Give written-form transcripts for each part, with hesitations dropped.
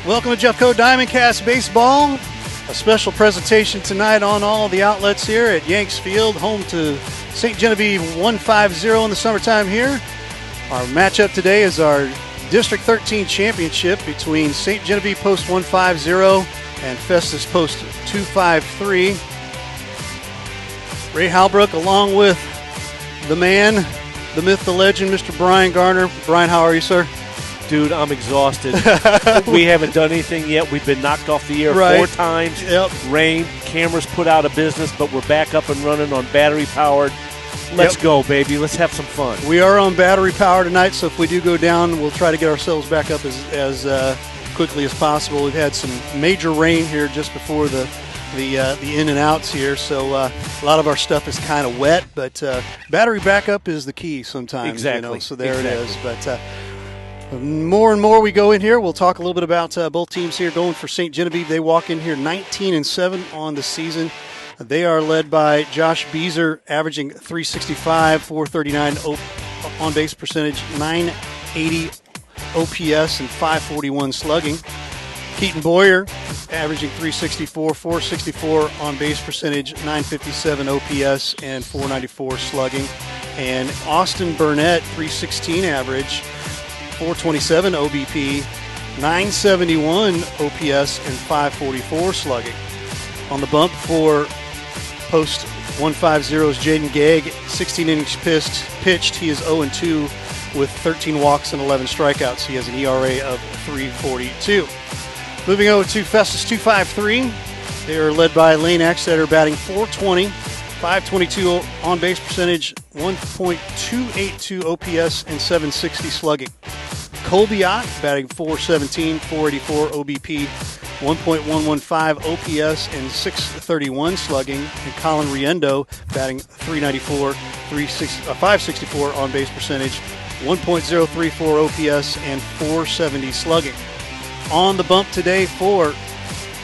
Welcome to Jeffco Diamondcast Baseball. A special presentation tonight on all the outlets here at Yanks Field, home to St. Genevieve 150 in the summertime here. Our matchup today is our District 13 championship between St. Genevieve Post 150 and Festus Post 253. Ray Halbrook along with the man, the myth, the legend, Mr. Brian Garner. Brian, how are you, sir? Dude, I'm exhausted. We haven't done anything yet. We've been knocked off the air 4 times. Yep. Rain, cameras put out of business, but we're back up and running on battery powered. Let's go, baby. Let's have some fun. We are on battery power tonight, so if we do go down, we'll try to get ourselves back up as quickly as possible. We've had some major rain here just before the in and outs here, so a lot of our stuff is kind of wet, but battery backup is the key sometimes. Exactly. So there it is. But more and more we go in here. We'll talk a little bit about both teams here going for St. Genevieve. They walk in here 19-7 on the season. They are led by Josh Beezer, averaging .365, .439 on-base percentage, .980 OPS, and .541 slugging. Keaton Boyer, averaging .364, .464 on-base percentage, .957 OPS, and .494 slugging. And Austin Burnett, .316 average, .427 OBP, .971 OPS, and .544 slugging. On the bump for Post 150's Jaden Gegg, 16 innings pitched. He is 0-2 with 13 walks and 11 strikeouts. He has an ERA of .342. Moving over to Festus 253. They are led by Lane Exeter, batting .420, .522 on-base percentage, 1.282 OPS, and .760 slugging. Colby Ott, batting .417, .484 OBP, 1.115 OPS, and .631 slugging. And Colin Riendo, batting .394, .564 on-base percentage, 1.034 OPS, and .470 slugging. On the bump today for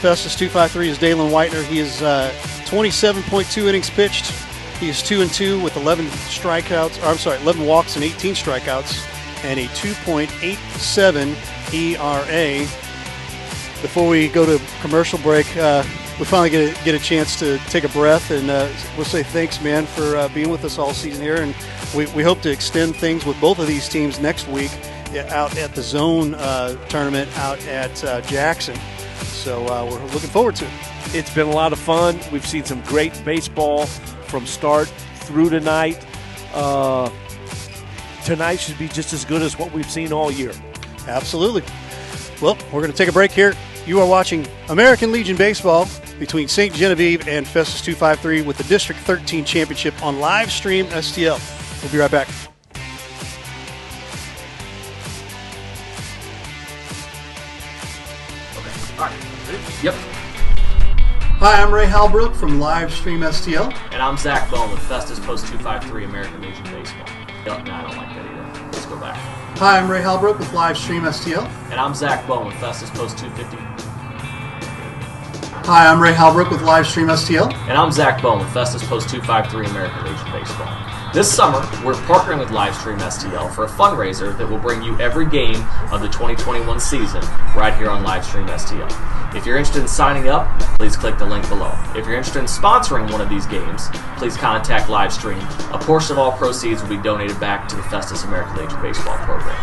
Festus 253 is Dalen Whitener. He is 27.2 innings pitched. He is 2-2 with 11 walks and 18 strikeouts, and a 2.87 ERA. Before we go to commercial break, we finally get a chance to take a breath, and we'll say thanks, man, for being with us all season here. And we hope to extend things with both of these teams next week out at the zone tournament out at Jackson. So we're looking forward to it. It's been a lot of fun. We've seen some great baseball from start through tonight. Tonight should be just as good as what we've seen all year. Absolutely. Well, we're going to take a break here. You are watching American Legion Baseball between St. Genevieve and Festus 253 with the District 13 Championship on live stream STL. We'll be right back. All right. Yep. Hi, I'm Ray Halbrook from live stream STL. And I'm Zach Bone with Festus Post 253 American Legion Baseball. No, I don't like that either. Let's go back. Hi, I'm Ray Halbrook with live stream STL. And I'm Zach Bone with Festus Post 250. Hi, I'm Ray Halbrook with live stream STL. And I'm Zach Bone with Festus Post 253 American Legion Baseball. This summer, we're partnering with Livestream STL for a fundraiser that will bring you every game of the 2021 season right here on Livestream STL. If you're interested in signing up, please click the link below. If you're interested in sponsoring one of these games, please contact Livestream. A portion of all proceeds will be donated back to the Festus American Legion Baseball program.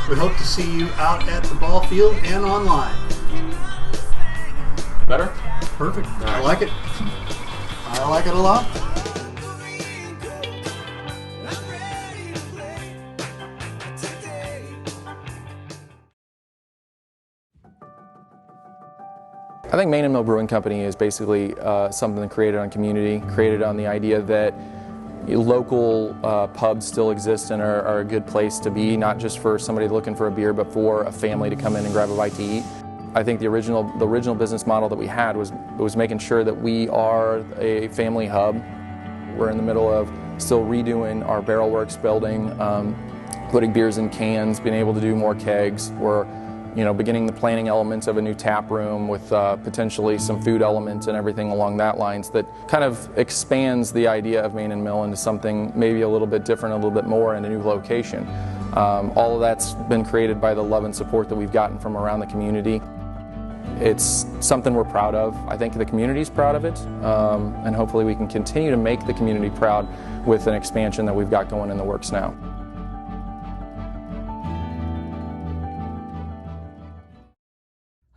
We hope to see you out at the ball field and online. Better? Perfect. All right. I like it. I like it a lot. I think Main and Mill Brewing Company is basically something created on community, created on the idea that local pubs still exist and are a good place to be, not just for somebody looking for a beer, but for a family to come in and grab a bite to eat. I think the original business model that we had was making sure that we are a family hub. We're in the middle of still redoing our Barrel Works building, putting beers in cans, being able to do more kegs. We're beginning the planning elements of a new tap room with potentially some food elements and everything along that lines that kind of expands the idea of Main and Mill into something maybe a little bit different, a little bit more in a new location. All of that's been created by the love and support that we've gotten from around the community. it's something we're proud of. I think the community's proud of it, and hopefully we can continue to make the community proud with an expansion that we've got going in the works now.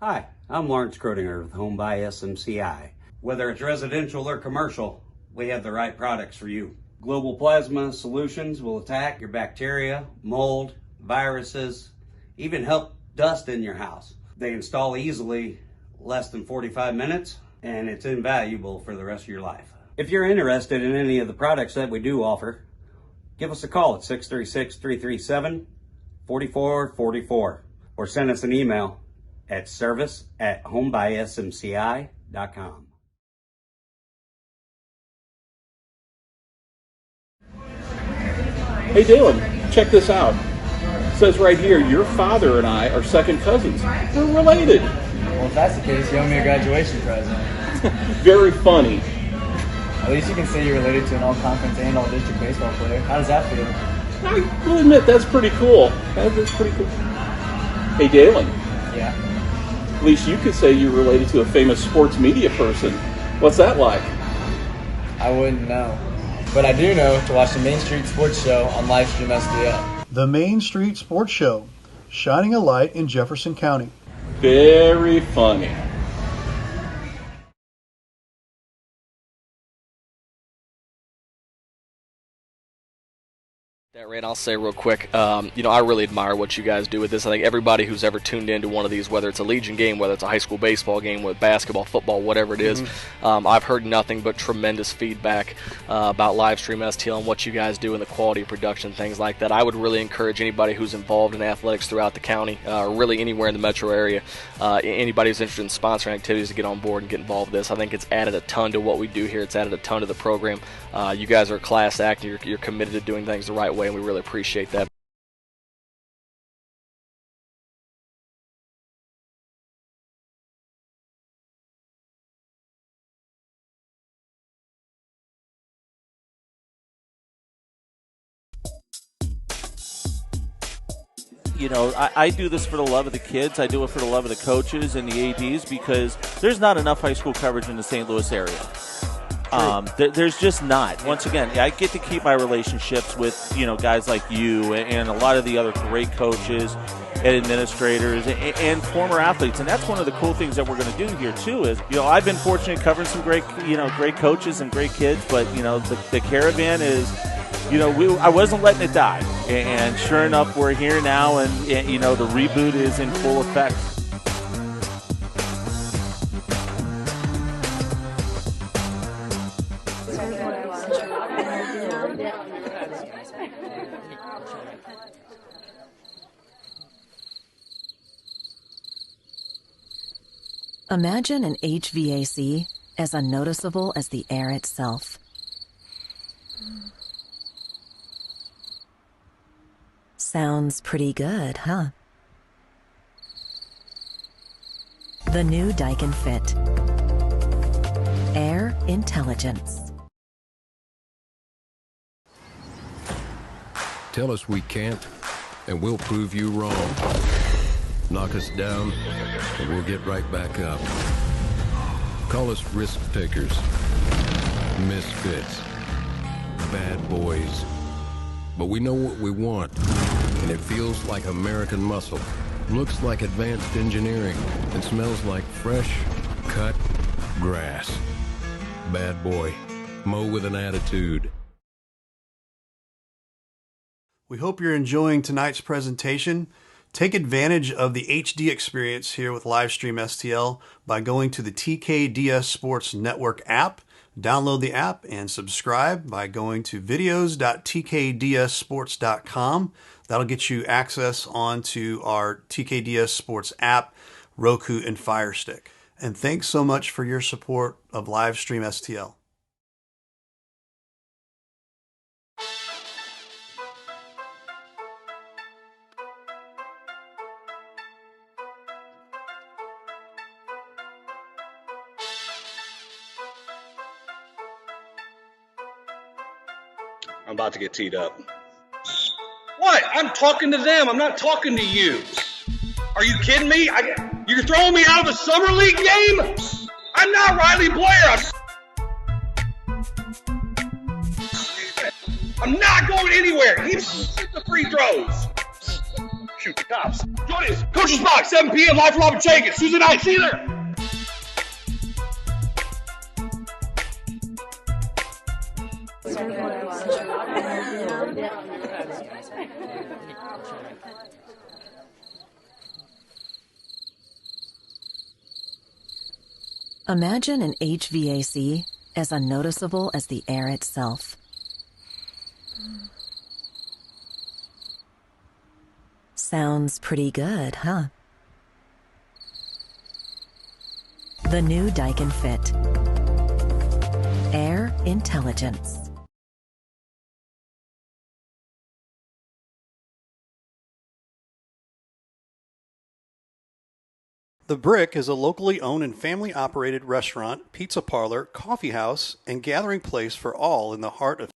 Hi, I'm Lawrence Krodinger with Home by SMCI. Whether it's residential or commercial, we have the right products for you. Global Plasma Solutions will attack your bacteria, mold, viruses, even help dust in your house. They install easily, less than 45 minutes, and it's invaluable for the rest of your life. If you're interested in any of the products that we do offer, give us a call at 636-337-4444 or send us an email at service@homebysmci.com. Hey Dalen, check this out. It says right here, your father and I are second cousins. We're related. Well, if that's the case, you owe me a graduation present. Very funny. At least you can say you're related to an all-conference and all-district baseball player. How does that feel? I will admit, that's pretty cool. That's pretty cool. Hey Dalen, Yeah. at least you could say you're related to a famous sports media person. What's that like? I wouldn't know. But I do know to watch the Main Street Sports Show on Livestream STL. The Main Street Sports Show, shining a light in Jefferson County. Very funny. That Rand, I'll say real quick, I really admire what you guys do with this. I think everybody who's ever tuned into one of these, whether it's a Legion game, whether it's a high school baseball game, with basketball, football, whatever it is, I've heard nothing but tremendous feedback about Livestream STL and what you guys do and the quality of production, things like that. I would really encourage anybody who's involved in athletics throughout the county, or really anywhere in the metro area, anybody who's interested in sponsoring activities to get on board and get involved with this. I think it's added a ton to what we do here. It's added a ton to the program. You guys are a class act, and you're committed to doing things the right way, and we really appreciate that. I do this for the love of the kids. I do it for the love of the coaches and the ADs, because there's not enough high school coverage in the St. Louis area. There's just not. Once again, I get to keep my relationships with guys like you and a lot of the other great coaches and administrators and former athletes, and that's one of the cool things that we're going to do here too. Is I've been fortunate covering some great coaches and great kids, but the caravan is. I wasn't letting it die, and sure enough, we're here now, and the reboot is in full effect. Imagine an HVAC as unnoticeable as the air itself. Sounds pretty good, huh? The new Daikin Fit. Air intelligence. Tell us we can't, and we'll prove you wrong. Knock us down, and we'll get right back up. Call us risk takers, misfits, bad boys. But we know what we want, and it feels like American muscle, looks like advanced engineering, and smells like fresh, cut grass. Bad boy. Mow with an attitude. We hope you're enjoying tonight's presentation. Take advantage of the HD experience here with Livestream STL by going to the TKDS Sports Network app. Download the app and subscribe by going to videos.tkdssports.com. That'll get you access onto our TKDS Sports app, Roku, and Fire Stick. And thanks so much for your support of Livestream STL. I'm about to get teed up. What? I'm talking to them. I'm not talking to you. Are you kidding me? You're throwing me out of a summer league game? I'm not Riley Blair. I'm not going anywhere. He's the free throws. Shoot the cops. Join us. Coach's Box, 7 p.m. live from Lomachenko. Tuesday night. See you there. Imagine an HVAC as unnoticeable as the air itself. Sounds pretty good, huh? The new Daikin Fit. Air intelligence. The Brick is a locally owned and family-operated restaurant, pizza parlor, coffee house, and gathering place for all in the heart of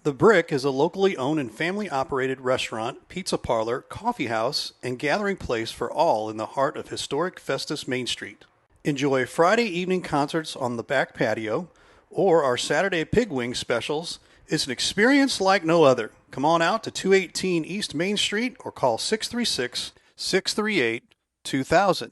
The Brick is a locally owned and family-operated restaurant, pizza parlor, coffee house, and gathering place for all in the heart of historic Festus Main Street. Enjoy Friday evening concerts on the back patio or our Saturday pig wing specials. It's an experience like no other. Come on out to 218 East Main Street or call 636-638-2000.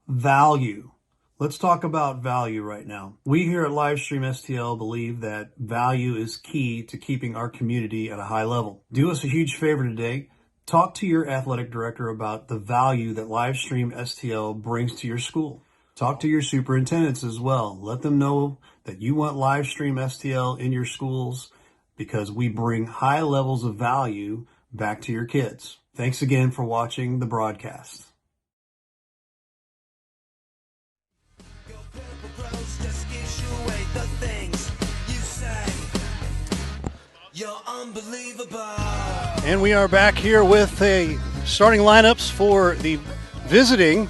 Value. Let's talk about value right now. We here at Livestream STL believe that value is key to keeping our community at a high level. Do us a huge favor today. Talk to your athletic director about the value that Livestream STL brings to your school. Talk to your superintendents as well. Let them know that you want Livestream STL in your schools because we bring high levels of value back to your kids. Thanks again for watching the broadcast. And we are back here with a starting lineups for the visiting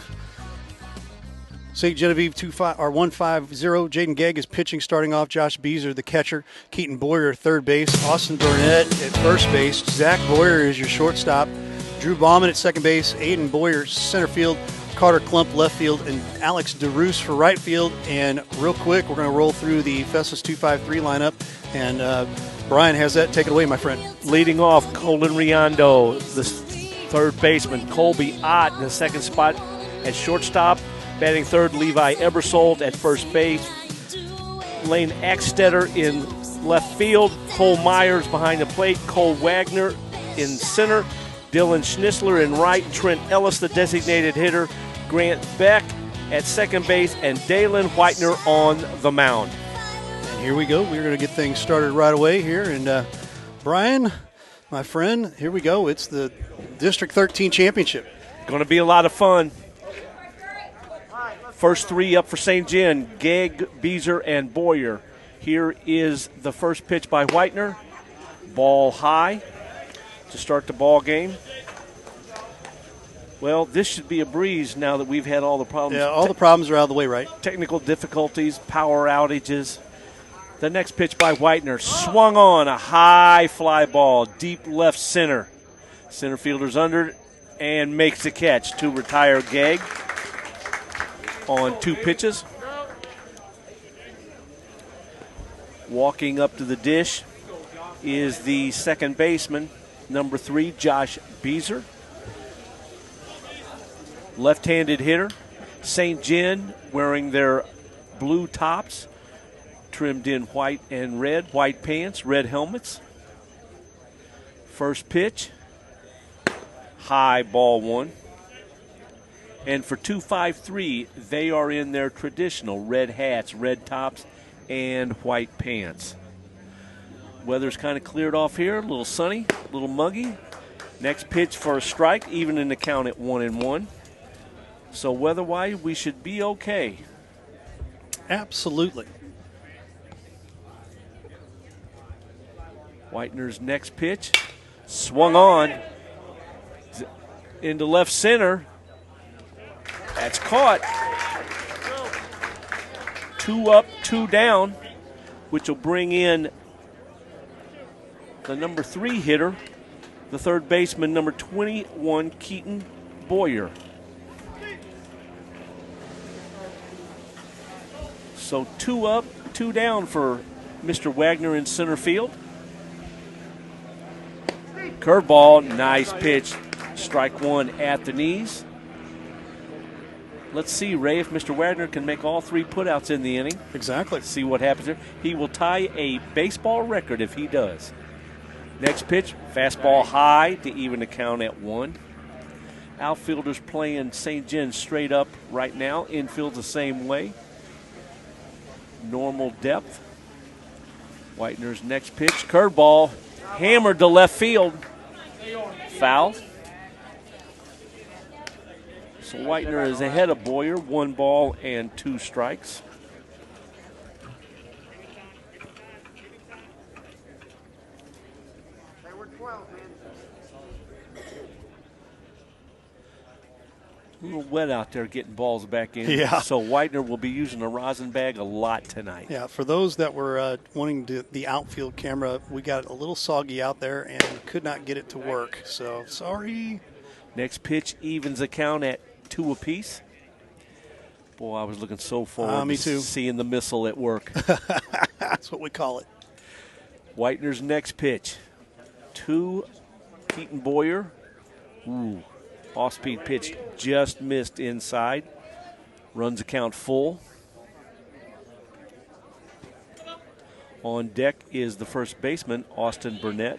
St. Genevieve 150. Jaden Gegg is pitching, starting off. Josh Beezer, the catcher. Keaton Boyer, third base. Austin Burnett at first base. Zach Boyer is your shortstop. Drew Bauman at second base. Aiden Boyer, center field. Carter Klump, left field. And Alex DeRoos for right field. And real quick, we're going to roll through the Festus 253 lineup. And Brian has that. Take it away, my friend. Leading off, Colin Riondo, the third baseman. Colby Ott in the second spot at shortstop. Batting third, Levi Ebersold at first base. Lane Axtetter in left field. Cole Myers behind the plate. Cole Wagner in center. Dylan Schnitzler in right. Trent Ellis, the designated hitter. Grant Beck at second base. And Dalen Whitener on the mound. And here we go. We're going to get things started right away here. And Brian, my friend, here we go. It's the District 13 Championship. Going to be a lot of fun. First three up for St. Gen, Gegg, Beezer, and Boyer. Here is the first pitch by Whitener. Ball high to start the ball game. Well, this should be a breeze now that we've had all the problems. Yeah, all the problems are out of the way, right? Technical difficulties, power outages. The next pitch by Whitener, swung on, a high fly ball, deep left center. Center fielder's under and makes the catch to retire Gegg on two pitches. Walking up to the dish is the second baseman, number 3, Josh Beezer. Left-handed hitter. St. Gen wearing their blue tops, trimmed in white and red, white pants, red helmets. First pitch, high, ball one. And for 253, they are in their traditional red hats, red tops, and white pants. Weather's kind of cleared off here, a little sunny, a little muggy. Next pitch for a strike, even in the count at 1-1. So weather-wise, we should be okay. Absolutely. Whitener's next pitch, swung on into left center. That's caught. 2 up, 2 down. which will bring in the number 3 hitter, the third baseman, number 21, Keaton Boyer. So 2 up, 2 down for Mr. Wagner in center field. Curveball, nice pitch. Strike 1 at the knees. Let's see, Ray, if Mr. Wagner can make all 3 putouts in the inning. Exactly. See what happens there. He will tie a baseball record if he does. Next pitch, fastball high to even the count at 1. Outfielders playing St. John straight up right now. Infield the same way. Normal depth. Whitener's next pitch, curveball, hammered to left field. Foul. So Whitener is ahead of Boyer, 1 ball and 2 strikes. A little wet out there getting balls back in. Yeah. So Whitener will be using a rosin bag a lot tonight. Yeah, for those that were wanting the outfield camera, we got a little soggy out there and could not get it to work. So, sorry. Next pitch evens the count at 2 apiece. Boy, I was looking so forward me to too. seeing the missile at work. That's what we call it. Whitener's next pitch. 2, Keaton Boyer. Ooh. Off-speed pitch just missed inside. Runs the count full. On deck is the first baseman, Austin Burnett.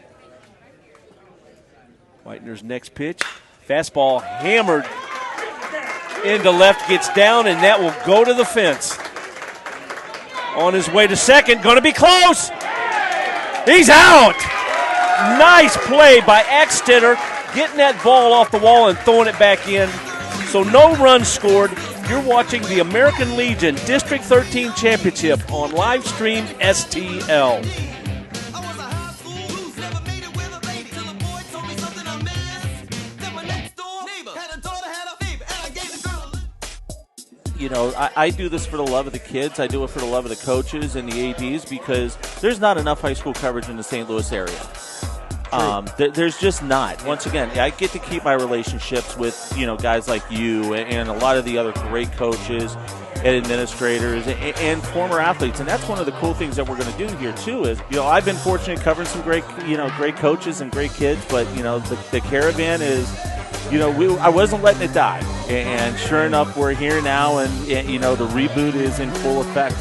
Whitener's next pitch. Fastball hammered into left, gets down, and that will go to the fence. On his way to second, going to be close. He's out. Nice play by Axtetter, getting that ball off the wall and throwing it back in. So no runs scored. You're watching the American Legion District 13 Championship on live stream STL. You know, I do this for the love of the kids. I do it for the love of the coaches and the ADs because there's not enough high school coverage in the St. Louis area. There's just not. Once again, I get to keep my relationships with, you know, guys like you and a lot of the other great coaches and administrators and former athletes. And that's one of the cool things that we're going to do here, too, is, you know, I've been fortunate covering some great coaches and great kids, but, you know, the Caravan is, you know, I wasn't letting it die. And sure enough, we're here now, and you know, the reboot is in full effect.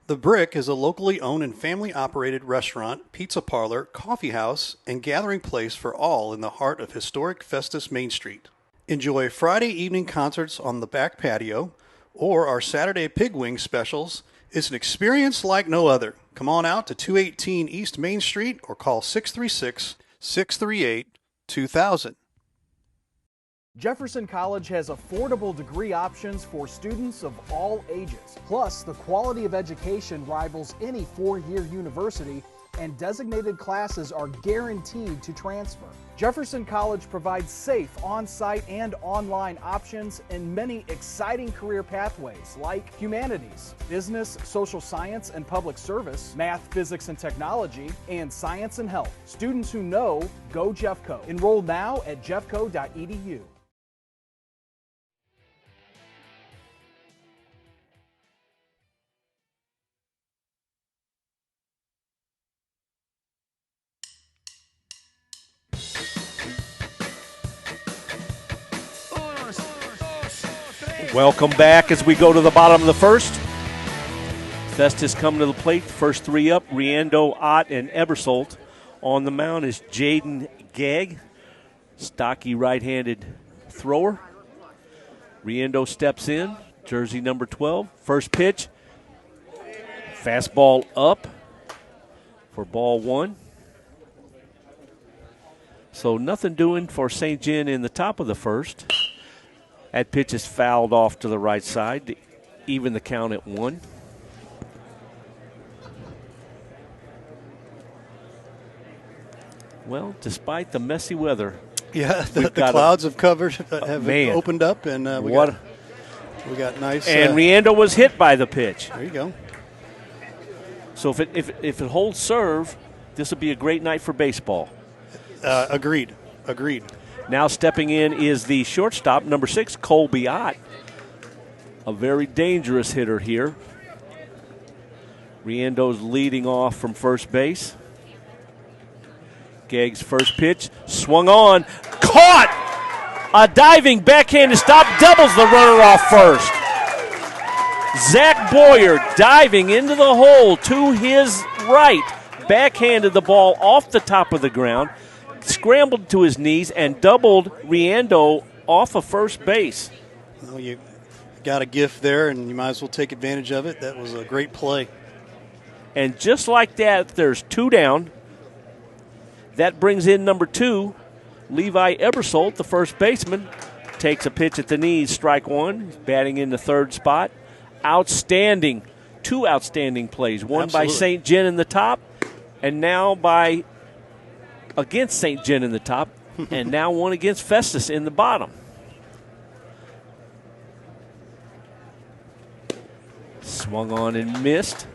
The Brick is a locally owned and family-operated restaurant, pizza parlor, coffee house, and gathering place for all in the heart of historic Festus Main Street. Enjoy Friday evening concerts on the back patio, or our Saturday pig wing specials. It's an experience like no other. Come on out to 218 East Main Street or call 636-638-2000. Jefferson College has affordable degree options for students of all ages. Plus, the quality of education rivals any four-year university, and designated classes are guaranteed to transfer. Jefferson College provides safe on-site and online options and many exciting career pathways like humanities, business, social science and public service, math, physics and technology, and science and health. Students who know, go Jeffco. Enroll now at jeffco.edu. Welcome back as we go to the bottom of the first. Festus coming to the plate. First 3 up, Riendo, Ott, and Ebersold. On the mound is Jaden Gagg, stocky right-handed thrower. Riendo steps in, jersey number 12. First pitch, fastball up for ball 1. So nothing doing for St. John in the top of the first. That pitch is fouled off to the right side to even the count at 1. Well, despite the messy weather, Yeah, the clouds have covered, have opened up, and we got nice. And Riendo was hit by the pitch. There you go. So if it holds serve, this would be a great night for baseball. Agreed. Now stepping in is the shortstop, number 6, Colby Ott. A very dangerous hitter here. Riendo's leading off from first base. Geg's first pitch, swung on, caught! A diving backhanded stop doubles the runner off first. Zach Boyer diving into the hole to his right, backhanded the ball off the top of the ground, scrambled to his knees, and doubled Riendo off of first base. Well, you got a gift there, and you might as well take advantage of it. That was a great play. And just like that, there's 2 down. That brings in number 2, Levi Ebersold, the first baseman. Takes a pitch at the knees, strike 1. He's batting in the third spot. Outstanding. 2 outstanding plays. One Absolutely. by St. John in the top, and now against St. John in the top, and now one against Festus in the bottom. Swung on and missed.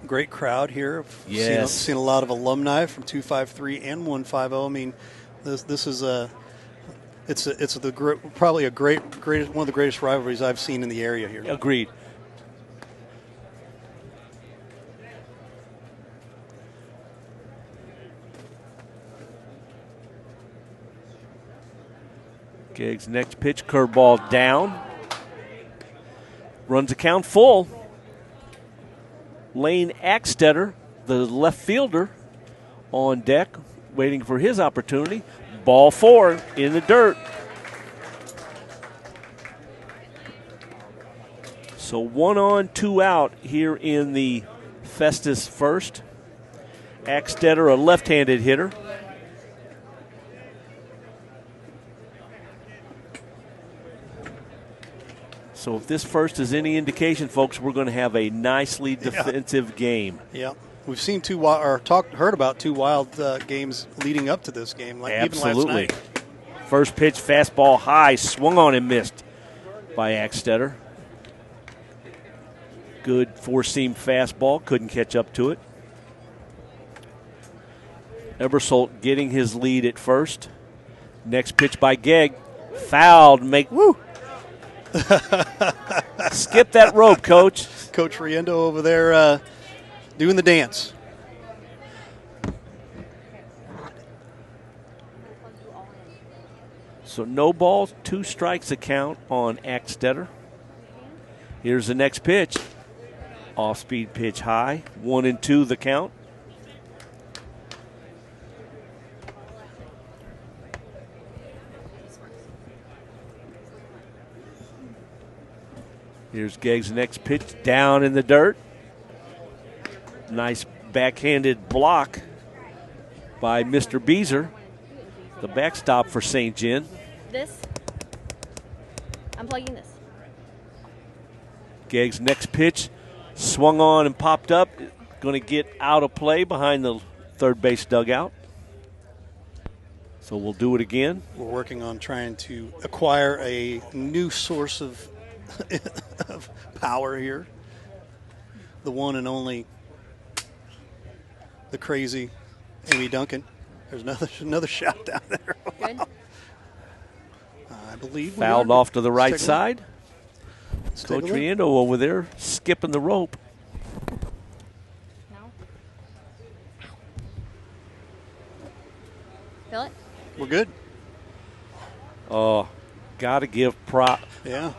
Great crowd here. Yes. Seen a lot of alumni from 253 and 150. I mean, this is probably a great one of the greatest rivalries I've seen in the area here. Agreed. Geg's next pitch, curveball down. Runs the count full. Lane Axtetter, the left fielder, on deck, waiting for his opportunity. Ball 4 in the dirt. So 1 on, 2 out here in the Festus first. Axtetter, a left-handed hitter. So if this first is any indication, folks, we're going to have a nicely defensive game. Yeah, we've seen heard about 2 wild games leading up to this game, like Absolutely. Even last night. First pitch, fastball high, swung on and missed by Axtetter. Good 4-seam fastball, couldn't catch up to it. Ebersold getting his lead at first. Next pitch by Geg, fouled, skip that rope, Coach. Coach Riendo over there doing the dance. So no balls, 2 strikes a count on Axtetter. Here's the next pitch. Off-speed pitch high, 1-2 the count. Here's Geg's next pitch, down in the dirt. Nice backhanded block by Mr. Beezer, the backstop for St. John. I'm plugging this. Geg's next pitch, swung on and popped up. Going to get out of play behind the third base dugout. So we'll do it again. We're working on trying to acquire a new source of power here. The one and only, the crazy Amy Duncan. There's another shot down there. Good. I believe fouled off to the right side. Coach Riendo over there skipping the rope. No. Feel it? We're good. Oh, got to give prop. Yeah.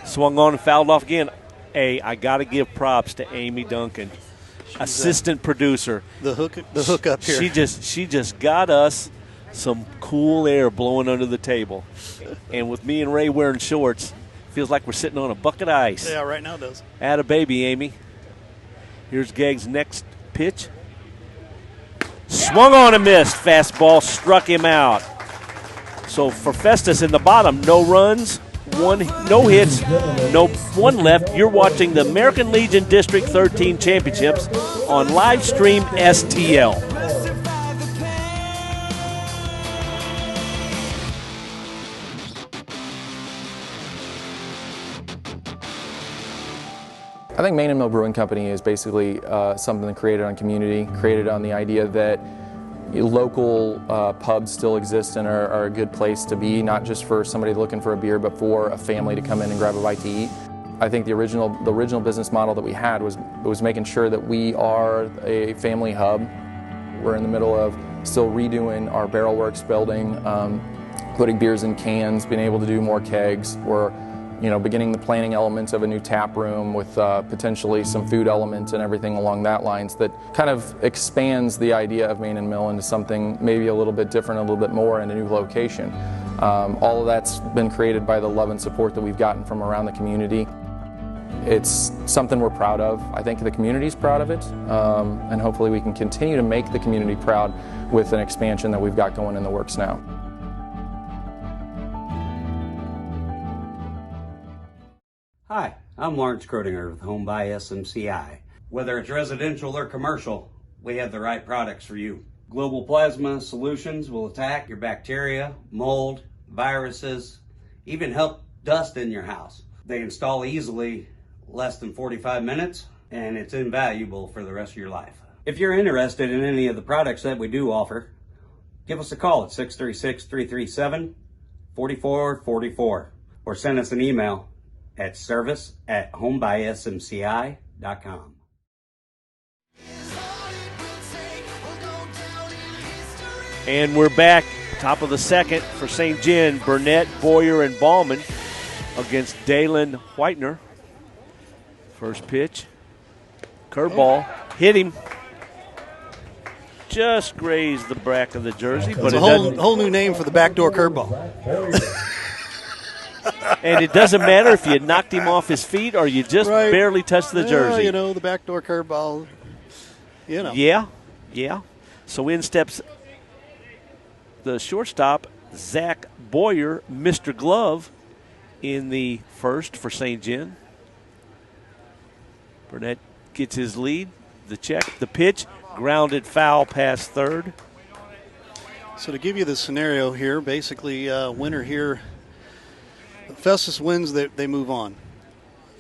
Swung on and fouled off again. Hey, I got to give props to Amy Duncan, assistant producer. The hook up here. She just got us some cool air blowing under the table. And with me and Ray wearing shorts, feels like we're sitting on a bucket of ice. Yeah, right now it does. Atta baby, Amy. Here's Geg's next pitch. Swung on and missed. Fastball struck him out. So for Festus in the bottom, no runs, no hits, one left. You're watching the American Legion District 13 Championships on Livestream STL. I think Main and Mill Brewing Company is basically something created on community, created on the idea that local pubs still exist and are a good place to be, not just for somebody looking for a beer, but for a family to come in and grab a bite to eat. I think the original business model that we had was making sure that we are a family hub. We're in the middle of still redoing our Barrel Works building, putting beers in cans, being able to do more kegs. We're beginning the planning elements of a new tap room with potentially some food elements and everything along that lines that kind of expands the idea of Main and Mill into something maybe a little bit different, a little bit more in a new location. All of that's been created by the love and support that we've gotten from around the community. It's something we're proud of. I think the community's proud of it, and hopefully we can continue to make the community proud with an expansion that we've got going in the works now. Hi, I'm Lawrence Krodinger with Home by SMCI. Whether it's residential or commercial, we have the right products for you. Global Plasma Solutions will attack your bacteria, mold, viruses, even help dust in your house. They install easily, less than 45 minutes, and it's invaluable for the rest of your life. If you're interested in any of the products that we do offer, give us a call at 636-337-4444 or send us an email at service@homebysmci.com. And we're back, top of the second for St. Gen. Burnett, Boyer, and Ballman against Dalen Whitener. First pitch, curveball, hit him. Just grazed the back of the jersey, but it's a whole new name for the backdoor curveball. And it doesn't matter if you knocked him off his feet or you just barely touched the jersey. The backdoor curveball, Yeah. So in steps the shortstop, Zach Boyer, Mr. Glove, in the first for St. Gen. Burnett gets his lead, the check, the pitch, grounded foul past third. So to give you the scenario here, basically winner here, Festus wins, they move on.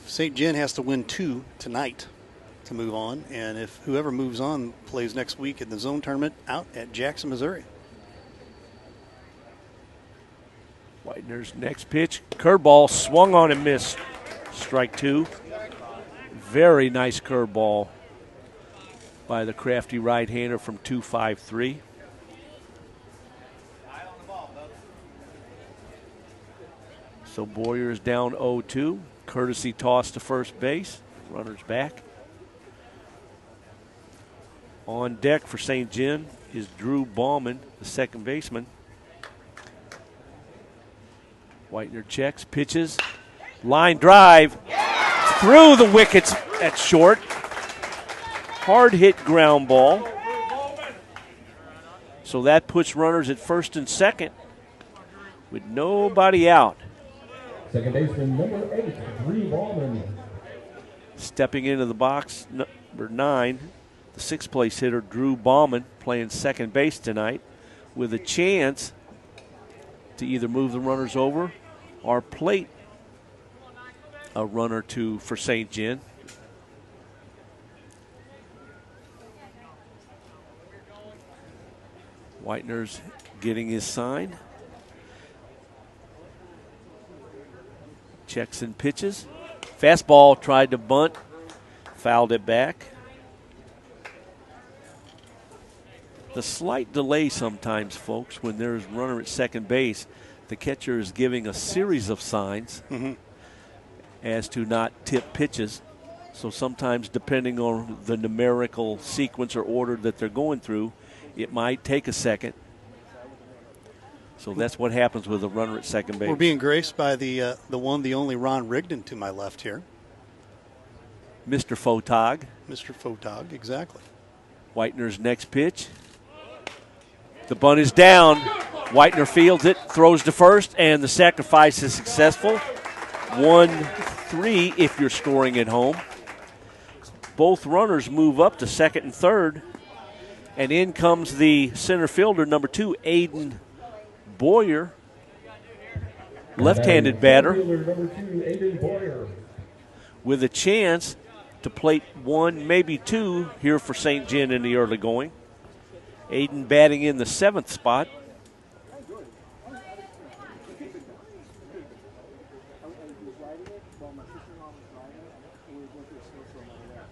St. Gen has to win 2 tonight to move on, and if whoever moves on plays next week in the zone tournament out at Jackson, Missouri. Whitener's next pitch, curveball, swung on and missed. Strike 2. Very nice curveball by the crafty right-hander from 2-5-3. So Boyer is down 0-2. Courtesy toss to first base. Runner's back. On deck for St. Gen is Drew Ballman, the second baseman. Whitener checks, pitches, line drive, through the wickets at short. Hard hit ground ball. So that puts runners at first and second with nobody out. Second baseman number 8, Drew Ballman. Stepping into the box, number 9, the sixth place hitter, Drew Ballman, playing second base tonight with a chance to either move the runners over or plate a run or two for St. Gen. Whitener's getting his sign. Checks and pitches. Fastball, tried to bunt, fouled it back. The slight delay sometimes, folks, when there's a runner at second base, the catcher is giving a series of signs as to not tip pitches. So sometimes, depending on the numerical sequence or order that they're going through, it might take a second. So that's what happens with a runner at second base. We're being graced by the one, the only Ron Rigdon to my left here. Mr. Photog. Mr. Photog, exactly. Whitener's next pitch. The bunt is down. Whitener fields it, throws to first, and the sacrifice is successful. 1-3 if you're scoring at home. Both runners move up to second and third. And in comes the center fielder, number 2, Aiden Boyer. Left-handed batter with a chance to plate 1, maybe 2 here for St. John in the early going. Aiden batting in the 7th spot.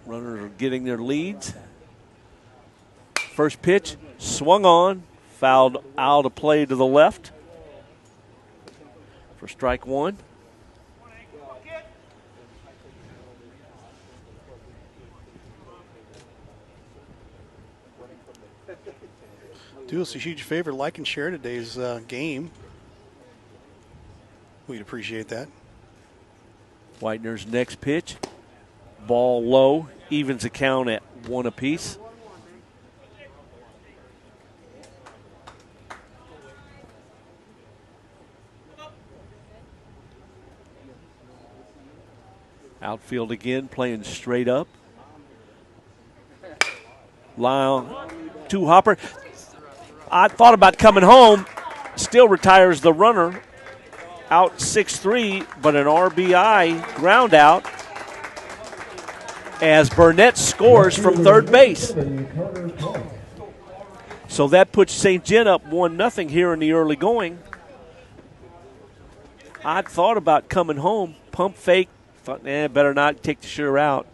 Runners are getting their leads. First pitch, swung on, fouled out of play to the left for strike 1. Do us a huge favor, like and share today's game. We'd appreciate that. Whitener's next pitch, ball low, evens the count at 1 apiece. Outfield again, playing straight up. Line 2 hopper. I thought about coming home. Still retires the runner. Out 6-3, but an RBI ground out as Burnett scores from third base. So that puts St. John up 1-0 here in the early going. I thought about coming home, pump fake. Thought, better not, take the sure out.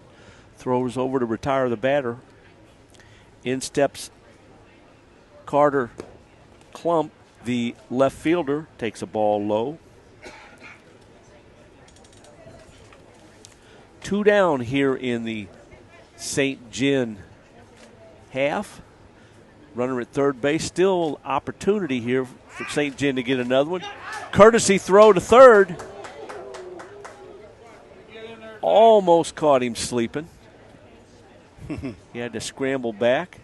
Throws over to retire the batter. In steps Carter Klump, the left fielder, takes a ball low. 2 down here in the St. John half. Runner at third base. Still opportunity here for St. John to get another one. Courtesy throw to third. Almost caught him sleeping. He had to scramble back.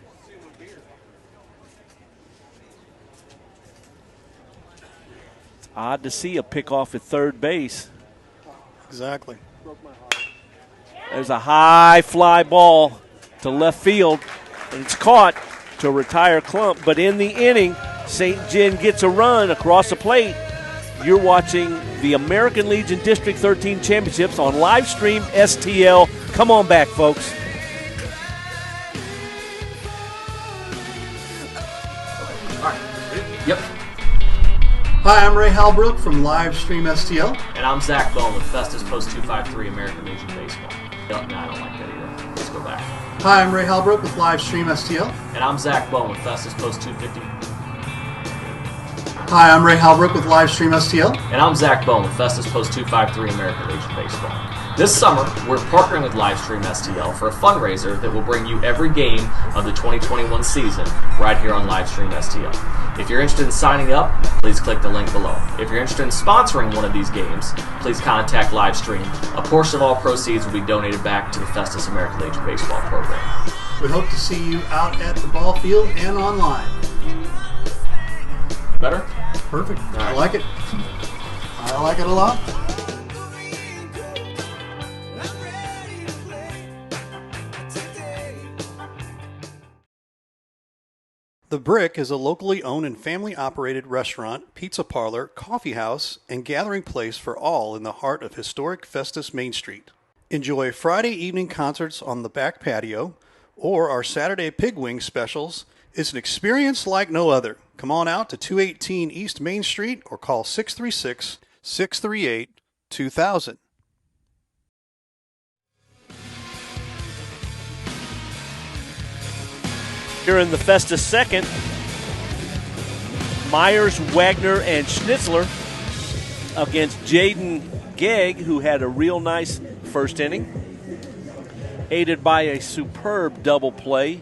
It's odd to see a pickoff at third base. Exactly. There's a high fly ball to left field, and it's caught to retire Klump. But in the inning, St. John gets a run across the plate. You're watching the American Legion District 13 Championships on live stream STL. Come on back, folks. All right. Yep. Hi, I'm Ray Halbrook from live stream STL. And I'm Zach Bone with Festus Post 253 American Legion Baseball. No, I don't like that either. Let's go back. Hi, I'm Ray Halbrook with live stream STL. And I'm Zach Bone with Festus Post 250. Hi, I'm Ray Halbrook with live stream STL. And I'm Zach Bone with Festus Post 253 American Legion Baseball. This summer, we're partnering with Livestream STL for a fundraiser that will bring you every game of the 2021 season right here on Livestream STL. If you're interested in signing up, please click the link below. If you're interested in sponsoring one of these games, please contact Livestream. A portion of all proceeds will be donated back to the Festus American Legion Baseball program. We hope to see you out at the ball field and online. Better? Perfect. Right. I like it. I like it a lot. The Brick is a locally owned and family-operated restaurant, pizza parlor, coffee house, and gathering place for all in the heart of historic Festus Main Street. Enjoy Friday evening concerts on the back patio or our Saturday pig wing specials. It's an experience like no other. Come on out to 218 East Main Street or call 636-638-2000. Here in the Festus second, Myers, Wagner, and Schnitzler against Jaden Gegg, who had a real nice first inning, aided by a superb double play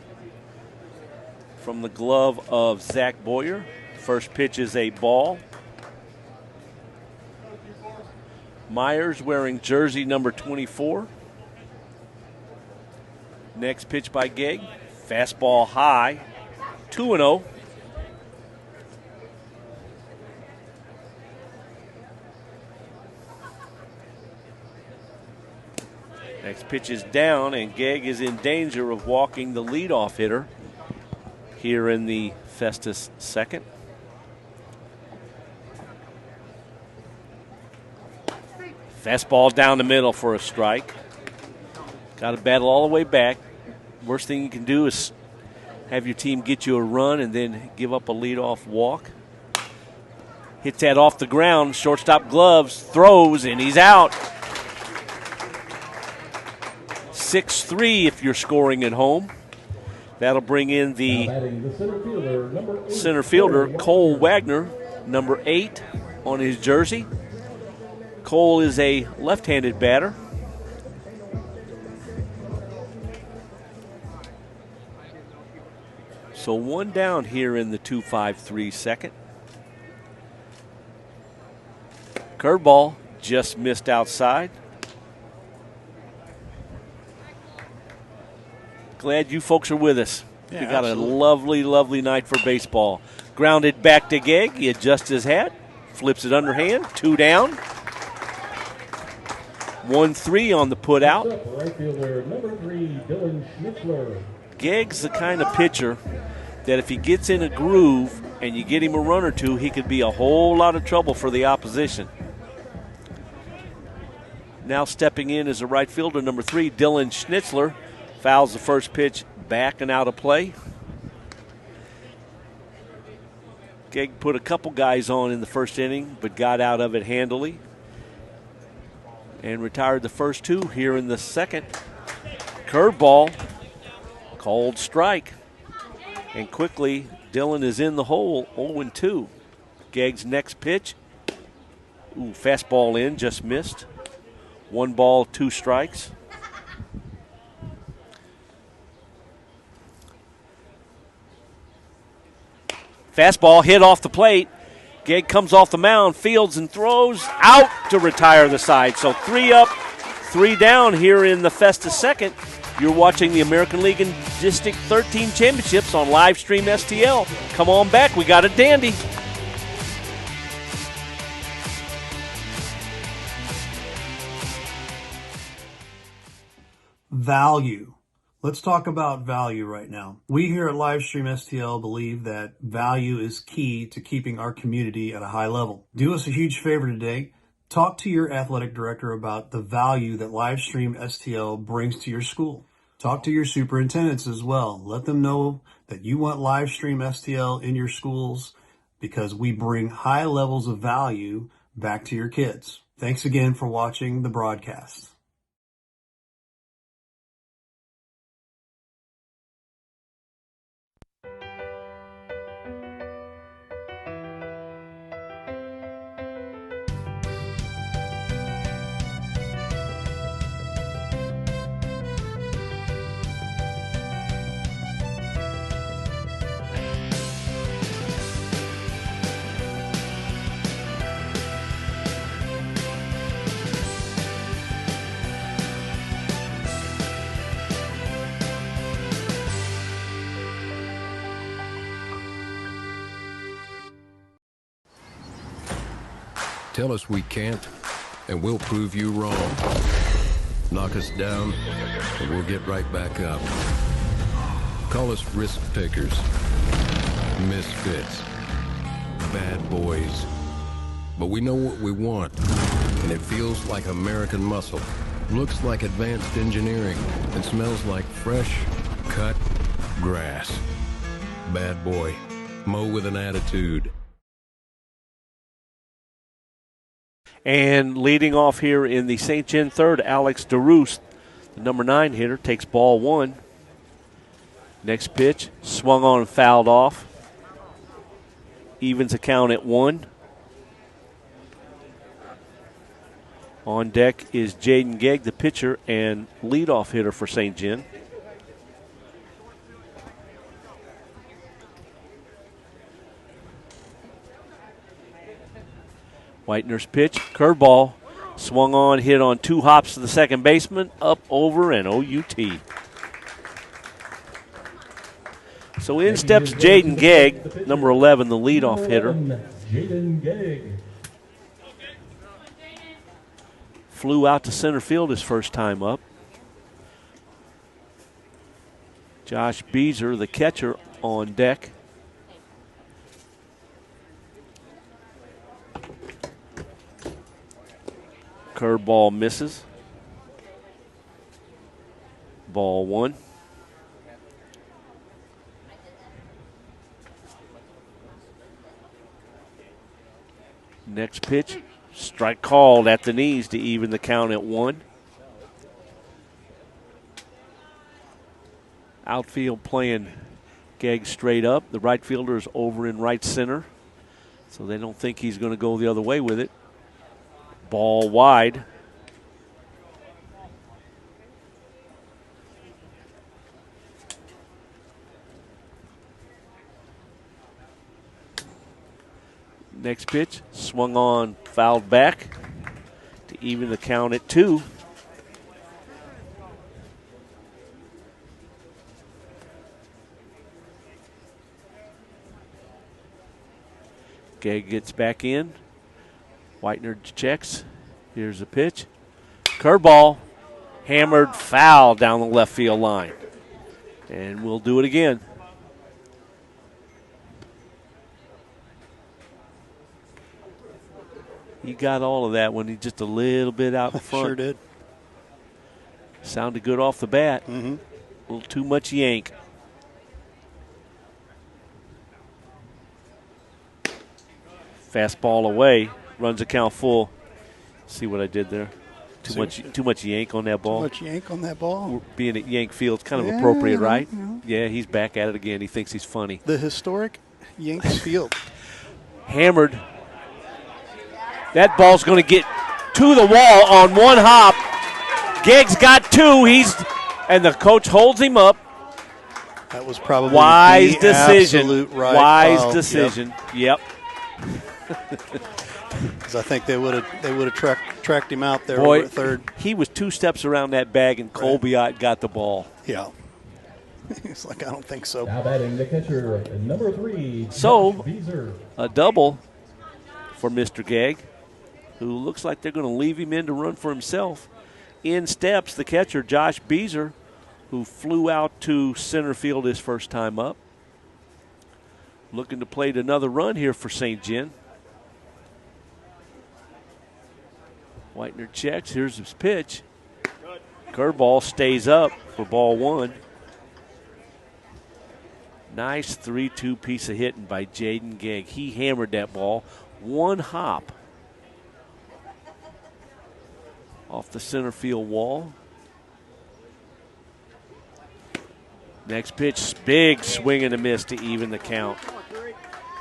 from the glove of Zach Boyer. First pitch is a ball. Myers wearing jersey number 24. Next pitch by Gegg. Fastball high, 2-0. Next pitch is down, and Gegg is in danger of walking the leadoff hitter here in the Festus second. Fastball down the middle for a strike. Got to battle all the way back. Worst thing you can do is have your team get you a run and then give up a leadoff walk. Hits that off the ground. Shortstop gloves, throws, and he's out. 6-3 if you're scoring at home. That'll bring in the center fielder, Cole Wagner, number 8 on his jersey. Cole is a left-handed batter. So one down here in the 2-5-3 second. Curveball just missed outside. Glad you folks are with us. Yeah, we got absolutely. a lovely, lovely night for baseball. Grounded back to Gegg. He adjusts his hat, flips it underhand, 2 down. 1-3 on the put out. Right fielder, number 3, Dylan Schnitzler. Gegg's the kind of pitcher that if he gets in a groove and you get him a run or two, he could be a whole lot of trouble for the opposition. Now stepping in is a right fielder, number 3, Dylan Schnitzler. Fouls the first pitch back and out of play. Gegg put a couple guys on in the first inning, but got out of it handily. And retired the first 2 here in the second. Curveball, called strike. And quickly, Dylan is in the hole, 0-2. Gegg's next pitch. Ooh, fastball in, just missed. 1 ball, 2 strikes. Fastball hit off the plate. Gegg comes off the mound, fields and throws out to retire the side. So 3 up, 3 down here in the Festus second. You're watching the American League and District 13 Championships on Livestream STL. Come on back, we got a dandy. Value. Let's talk about value right now. We here at Livestream STL believe that value is key to keeping our community at a high level. Do us a huge favor today. Talk to your athletic director about the value that Livestream STL brings to your school. Talk to your superintendents as well. Let them know that you want Livestream STL in your schools because we bring high levels of value back to your kids. Thanks again for watching the broadcast. Tell us we can't, and we'll prove you wrong. Knock us down, and we'll get right back up. Call us risk takers, misfits, bad boys. But we know what we want, and it feels like American muscle, looks like advanced engineering, and smells like fresh, cut grass. Bad boy. Mow with an attitude. And leading off here in the St. John third, Alex DeRoos, the number 9 hitter, takes ball 1. Next pitch, swung on and fouled off. Evens the count at 1. On deck is Jaden Gegg, the pitcher and leadoff hitter for St. John. Whitener's pitch, curveball, swung on, hit on 2 hops to the second baseman, up, over, and OUT. So in steps Jaden Gegg, number 11, the leadoff hitter. Jaden Gegg. Flew out to center field his first time up. Josh Beezer, the catcher, on deck. Curveball misses. Ball 1. Next pitch, strike called at the knees to even the count at 1. Outfield playing Gegg straight up. The right fielder is over in right center, so they don't think he's going to go the other way with it. Ball wide. Next pitch, swung on, fouled back to even the count at 2. Gegg gets back in. Whitener checks. Here's the pitch. Curveball, hammered foul down the left field line. And we'll do it again. He got all of that when he just a little bit out in front. Sure did. Sounded good off the bat. A little too much yank. Fastball away. Runs the count full. See what I did there? Too much yank on that ball. Too much yank on that ball. Being at Yank Field's kind of appropriate, right? Yeah. Yeah, he's back at it again. He thinks he's funny. The historic Yanks Field. Hammered. That ball's going to get to the wall on one hop. Gegg's got 2. And the coach holds him up. That was probably wise the decision. Absolute right wise call. decision. Yep. Because I think they would have tracked him out there Boy, over at third. He was 2 steps around that bag, and Colby Ott got the ball. Yeah. He's like, I don't think so. Now batting the catcher, number 3. So, Beezer. a double for Mr. Gegg, who looks like they're going to leave him in to run for himself. In steps the catcher, Josh Beezer, who flew out to center field his first time up. Looking to plate another run here for St. John. Whitener checks. Here's his pitch. Curveball stays up for ball 1. Nice 3-2 piece of hitting by Jaden Gegg. He hammered that ball. 1 hop off the center field wall. Next pitch, big swing and a miss to even the count.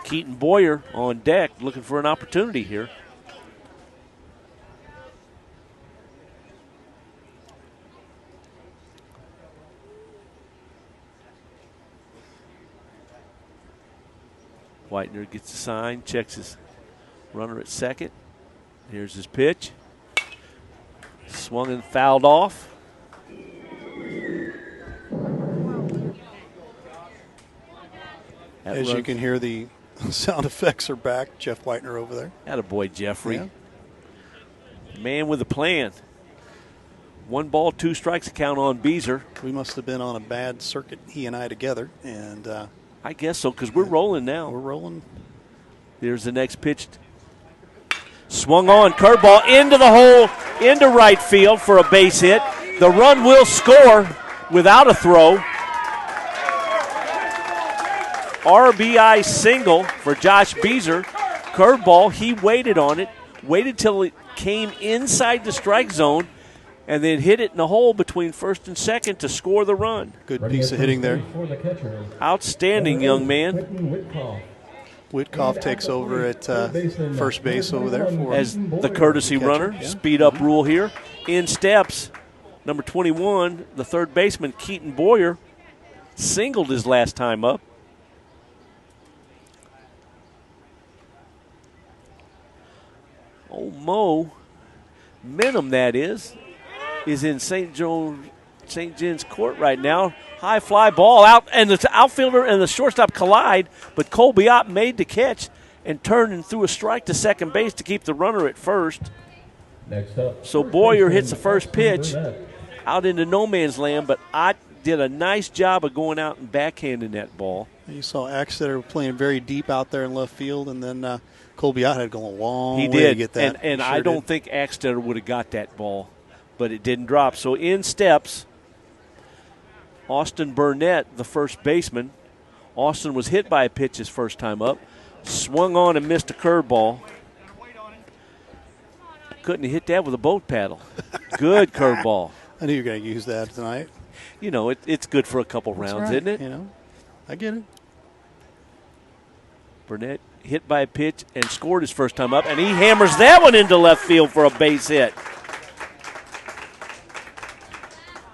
Keaton Boyer on deck looking for an opportunity here. Whitener gets the sign, checks his runner at second. Here's his pitch. Swung and fouled off. As you can hear, the sound effects are back. Jeff Whitener over there. Attaboy, Jeffrey. Yeah. Man with a plan. 1 ball, 2 strikes count on Beezer. We must have been on a bad circuit, he and I together. And I guess so, because we're rolling now. We're rolling. There's the next pitch. Swung on, curveball into the hole, into right field for a base hit. The run will score without a throw. RBI single for Josh Beezer. Curveball, he waited on it, waited till it came inside the strike zone, and then hit it in the hole between first and second to score the run. Good piece of hitting there. Outstanding, young man. Whitkoff takes over at first base over there for as the courtesy runner. Yeah. Speed up rule here. In steps, number 21, the third baseman, Keaton Boyer, singled his last time up. Old Mo Minham, that is in St. John's court right now. High fly ball out, and the outfielder and the shortstop collide, but Colby Ott made the catch and turned and threw a strike to second base to keep the runner at first. Next up, so Boyer hits the first pitch out into no man's land, but Ott did a nice job of going out and backhanding that ball. You saw Axtetter playing very deep out there in left field, and then Colby Ott had gone a long He way did. to get that. And He I sure don't think Axtetter would have got that ball, but it didn't drop. So in steps Austin Burnett, the first baseman. Austin was hit by a pitch his first time up. Swung on and missed a curveball. Couldn't hit that with a boat paddle. Good curveball. I knew you were going to use that tonight. You know, it's good for a couple rounds, right. isn't it? You know, I get it. Burnett hit by a pitch and scored his first time up, and he hammers that one into left field for a base hit.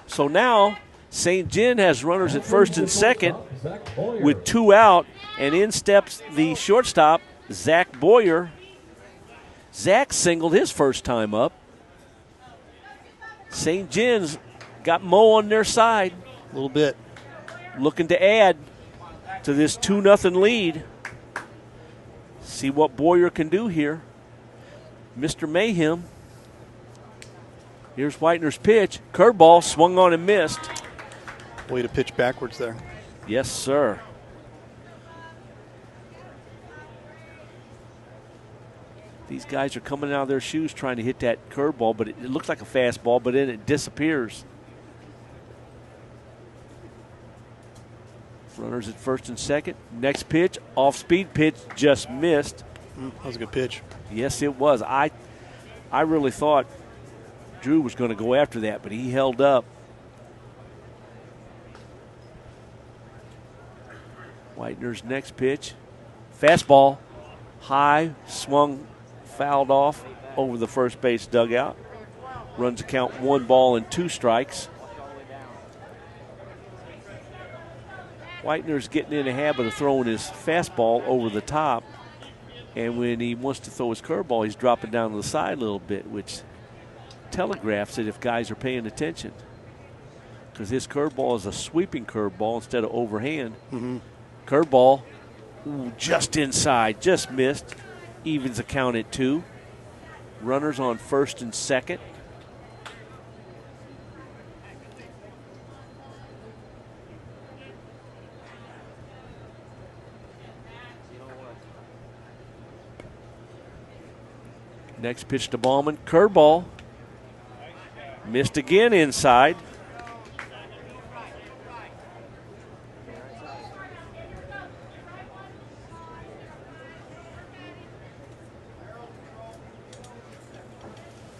So now St. John has runners at first and second with 2 out, and in steps the shortstop, Zach Boyer. Zach singled his first time up. St. John's got Mo on their side. A little bit. Looking to add to this 2-0 lead. See what Boyer can do here. Mr. Mayhem. Here's Whitener's pitch. Curveball swung on and missed. Way to pitch backwards there. Yes, sir. These guys are coming out of their shoes trying to hit that curveball, but it looks like a fastball, but then it disappears. Runners at first and second. Next pitch, off-speed pitch, just missed. That was a good pitch. Yes, it was. I really thought Drew was going to go after that, but he held up. Whitener's next pitch. Fastball, high, swung, fouled off over the first base dugout. Runs a count 1 ball and 2 strikes. Whitener's getting in the habit of throwing his fastball over the top, and when he wants to throw his curveball, he's dropping down to the side a little bit, which telegraphs it if guys are paying attention. Because his curveball is a sweeping curveball instead of overhand. Mm-hmm. Curveball, just inside, just missed. Evens the count at 2. Runners on first and second. Next pitch to Ballman. Curveball. Missed again inside.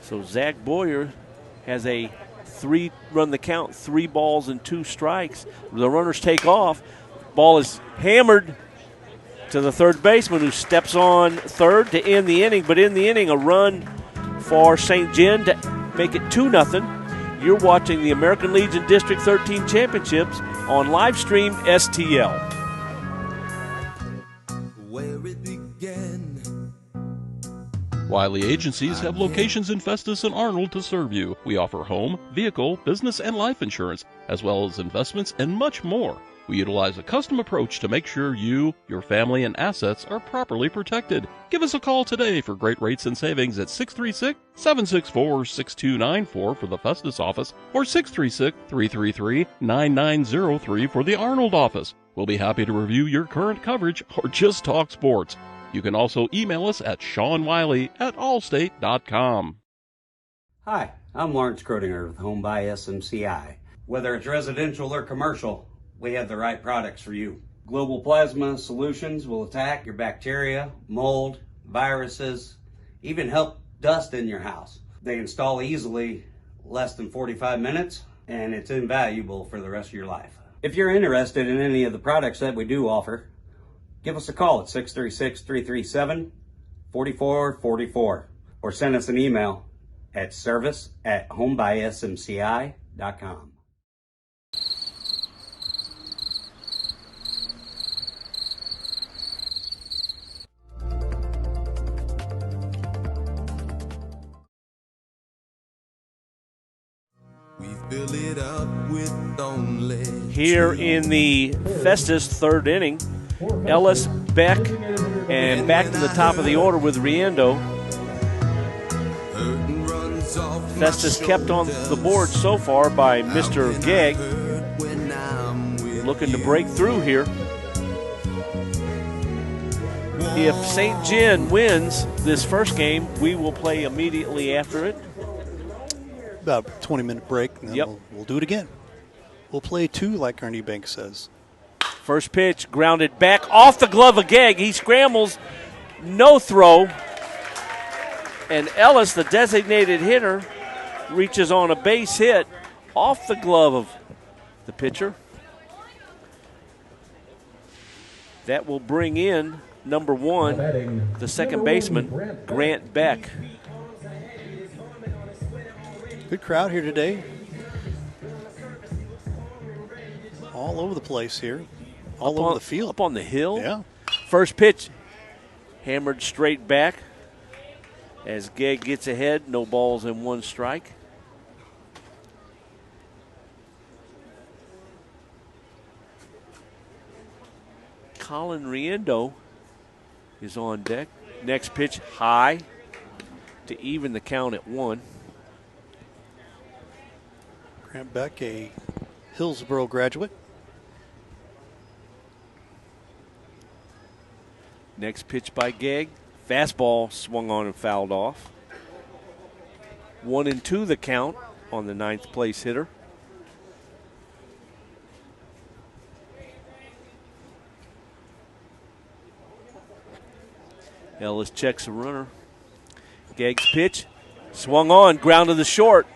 So Zach Boyer has a 3-run the count, 3 balls and 2 strikes. The runners take off. Ball is hammered to the third baseman, who steps on third to end the inning. But in the inning, a run for St. John to make it 2-0. You're watching the American Legion District 13 Championships on Livestream STL. Where it began. Wiley Agencies have locations in Festus and Arnold to serve you. We offer home, vehicle, business, and life insurance, as well as investments and much more. We utilize a custom approach to make sure you, your family, and assets are properly protected. Give us a call today for great rates and savings at 636-764-6294 for the Festus office or 636-333-9903 for the Arnold office. We'll be happy to review your current coverage or just talk sports. You can also email us at SeanWiley@allstate.com. Hi, I'm Lawrence Crodinger with Home by SMCI. Whether it's residential or commercial, we have the right products for you. Global Plasma Solutions will attack your bacteria, mold, viruses, even help dust in your house. They install easily, less than 45 minutes, and it's invaluable for the rest of your life. If you're interested in any of the products that we do offer, give us a call at 636-337-4444 or send us an email at service@homebysmci.com. Fill it up with only Here in the Festus third inning, Ellis, Beck, and back to the top of the order with Riendo. Festus kept on the board so far by Mr. Gegg. looking to break through here. If St. John wins this first game, we will play immediately after it. About a 20-minute break, and then we'll do it again. We'll play 2, like Carnegie Bank says. First pitch, grounded back off the glove of Gegg. He scrambles, no throw. And Ellis, the designated hitter, reaches on a base hit off the glove of the pitcher. That will bring in number 1, the second baseman, Grant Beck. Good crowd here today. All over the place here. All over the field. Up on the hill. Yeah. First pitch, hammered straight back as Gegg gets ahead. No balls and 1 strike. Colin Riendo is on deck. Next pitch, high to even the count at 1. Grant Beck, a Hillsboro graduate. Next pitch by Gegg. Fastball swung on and fouled off. 1-2 the count on the 9th place hitter. Ellis checks the runner. Gegg's pitch swung on, ground to the short.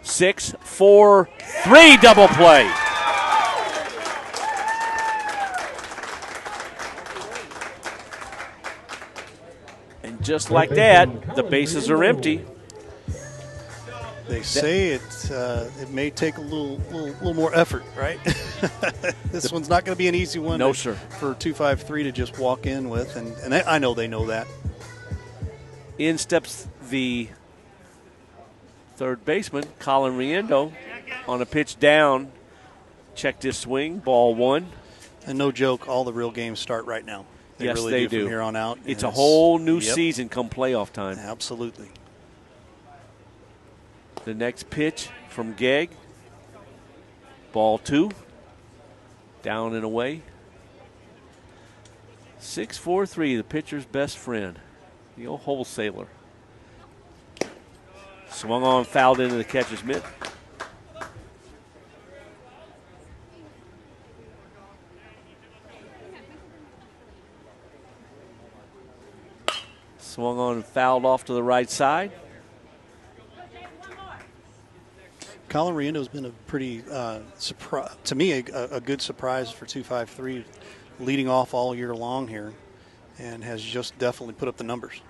6-4-3 double play. And just like that, the bases are empty. They say it may take a little more effort, right? This one's not going to be an easy one. No, sir. For 253 to just walk in with, and I know they know that. In steps the third baseman, Colin Riendo, on a pitch down. Checked his swing, ball 1. And no joke, all the real games start right now. They yes, really they do. do. From here on out. It's a whole new season come playoff time. Absolutely. The next pitch from Gegg. Ball 2. Down and away. 6-4-3, the pitcher's best friend. The old wholesaler. Swung on, fouled into the catcher's mitt. Swung on and fouled off to the right side. Colin Riendo's been a pretty, to me, a good surprise for 253, leading off all year long here, and has just definitely put up the numbers.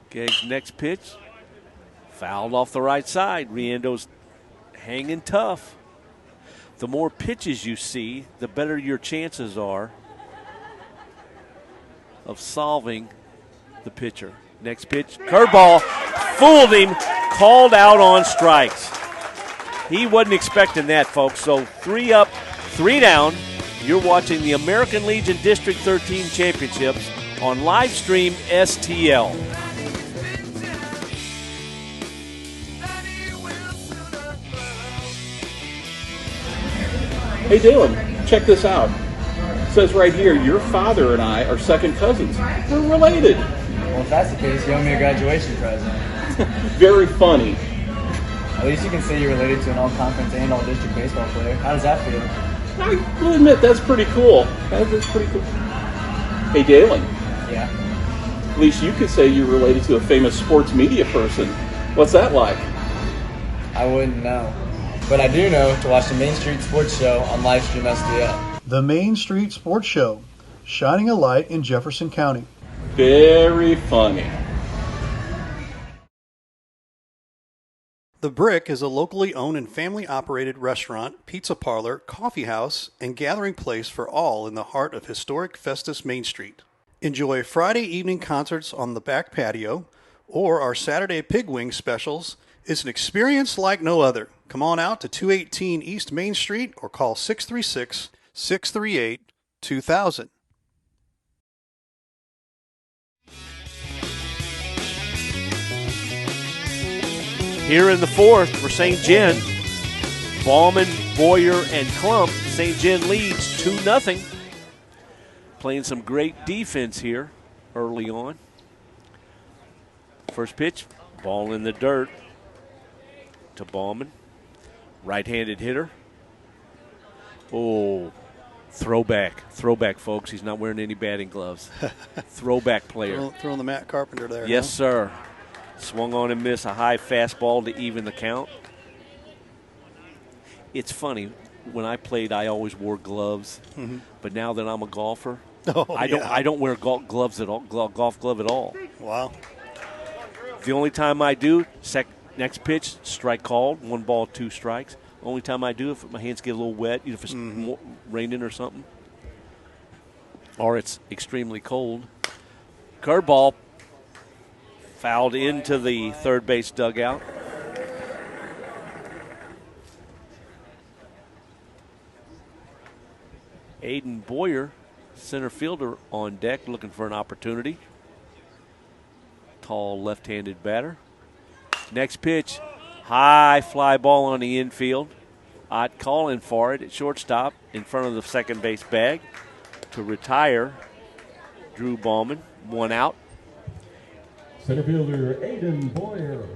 Gegg's next pitch, fouled off the right side. Riendo's hanging tough. The more pitches you see, the better your chances are of solving the pitcher. Next pitch, curveball, fooled him, called out on strikes. He wasn't expecting that, folks. So 3 up, 3 down. You're watching the American Legion District 13 Championships on Livestream STL. Hey, Dalen, check this out. It says right here, your father and I are second cousins. We're related. Well, if that's the case, you owe me a graduation present. Very funny. At least you can say you're related to an all-conference and all-district baseball player. How does that feel? I will admit, that's pretty cool. That's pretty cool. Hey, Dalen. Yeah? At least you could say you're related to a famous sports media person. What's that like? I wouldn't know. But I do know to watch the Main Street Sports Show on Livestream STL. The Main Street Sports Show, shining a light in Jefferson County. Very funny. The Brick is a locally owned and family-operated restaurant, pizza parlor, coffee house, and gathering place for all in the heart of historic Festus Main Street. Enjoy Friday evening concerts on the back patio, or our Saturday pig wing specials. It's an experience like no other. Come on out to 218 East Main Street or call 636-638-2000. Here in the 4th for St. John, Ballman, Boyer, and Klump. St. John leads 2-0. Playing some great defense here early on. First pitch, ball in the dirt to Ballman. Right-handed hitter. Oh, throwback, folks. He's not wearing any batting gloves. Throwback player. Throwing the Matt Carpenter there. Yes, huh? sir. Swung on and missed a high fastball to even the count. It's funny. When I played, I always wore gloves. Mhm. But now that I'm a golfer, Oh, I don't wear golf gloves at all. Golf glove at all. Wow. The only time I do, next pitch, strike called, 1 ball, 2 strikes. Only time I do if my hands get a little wet, if it's raining or something, or it's extremely cold. Curveball fouled into the third base dugout. Aiden Boyer, center fielder, on deck looking for an opportunity. Tall left-handed batter. Next pitch, high fly ball on the infield. Ott calling for it at shortstop in front of the second base bag to retire Drew Ballman. 1 out. Center fielder Aiden Boyer.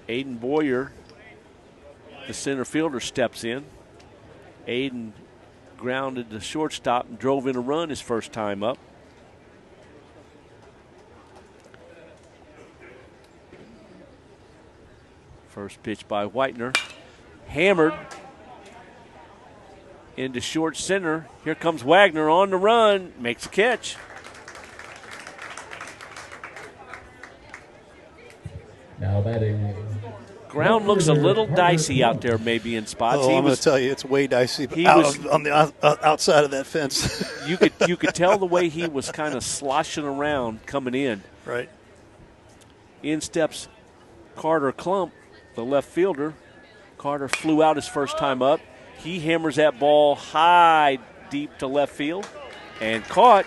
Aiden Boyer, the center fielder, steps in. Aiden grounded to shortstop and drove in a run his first time up. First pitch by Whitener. Hammered into short center. Here comes Wagner on the run. Makes a catch. Now batting. Ground looks a little dicey out there maybe in spots. Oh, I'm going to tell you, it's way dicey. He Out was on the outside of that fence. you could tell the way he was kind of sloshing around coming in. Right. In steps Carter Klump, the left fielder. Carter flew out his first time up. He hammers that ball high, deep to left field, and caught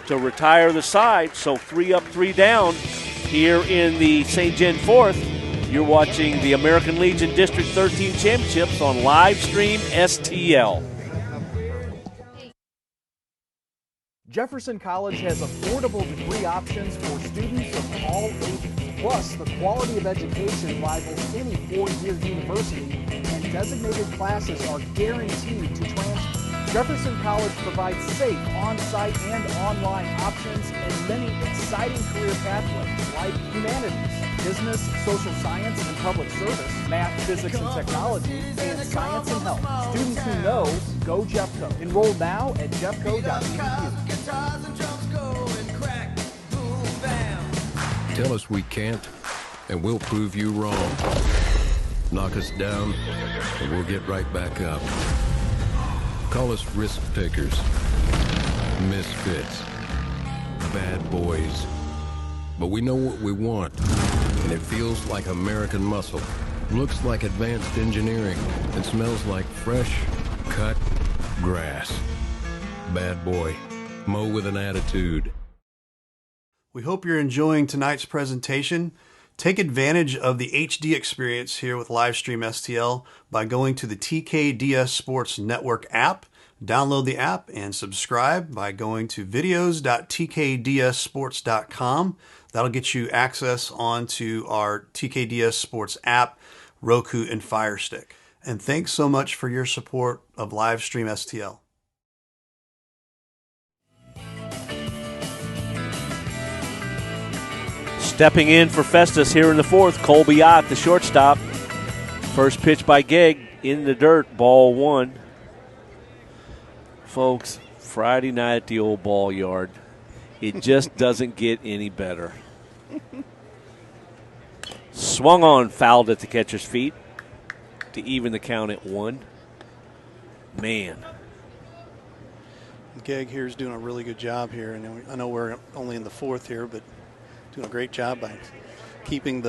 to retire the side. So 3 up, 3 down here in the St. John fourth. You're watching the American Legion District 13 Championships on Livestream STL. Jefferson College has affordable degree options for students of all ages. Plus, the quality of education rivals any four-year university, and designated classes are guaranteed to transfer. Jefferson College provides safe on-site and online options and many exciting career pathways like humanities, business, social science, and public service, math, physics, and technology, and science and health. Students who know, go Jeffco. Enroll now at jeffco.edu. Tell us we can't, and we'll prove you wrong. Knock us down, and we'll get right back up. Call us risk takers, misfits, bad boys. But we know what we want, and it feels like American muscle. Looks like advanced engineering, and smells like fresh, cut grass. Bad boy. Mow with an attitude. We hope you're enjoying tonight's presentation. Take advantage of the HD experience here with Livestream STL by going to the TKDS Sports Network app. Download the app and subscribe by going to videos.tkdssports.com. That'll get you access onto our TKDS Sports app, Roku, and Fire Stick. And thanks so much for your support of Livestream STL. Stepping in for Festus here in the fourth, Colby Ott, the shortstop. First pitch by Gegg in the dirt, ball 1. Folks, Friday night at the old ball yard, it just doesn't get any better. Swung on, fouled at the catcher's feet to even the count at 1. Man. Gegg here is doing a really good job here, and I know we're only in the fourth here, but doing a great job by keeping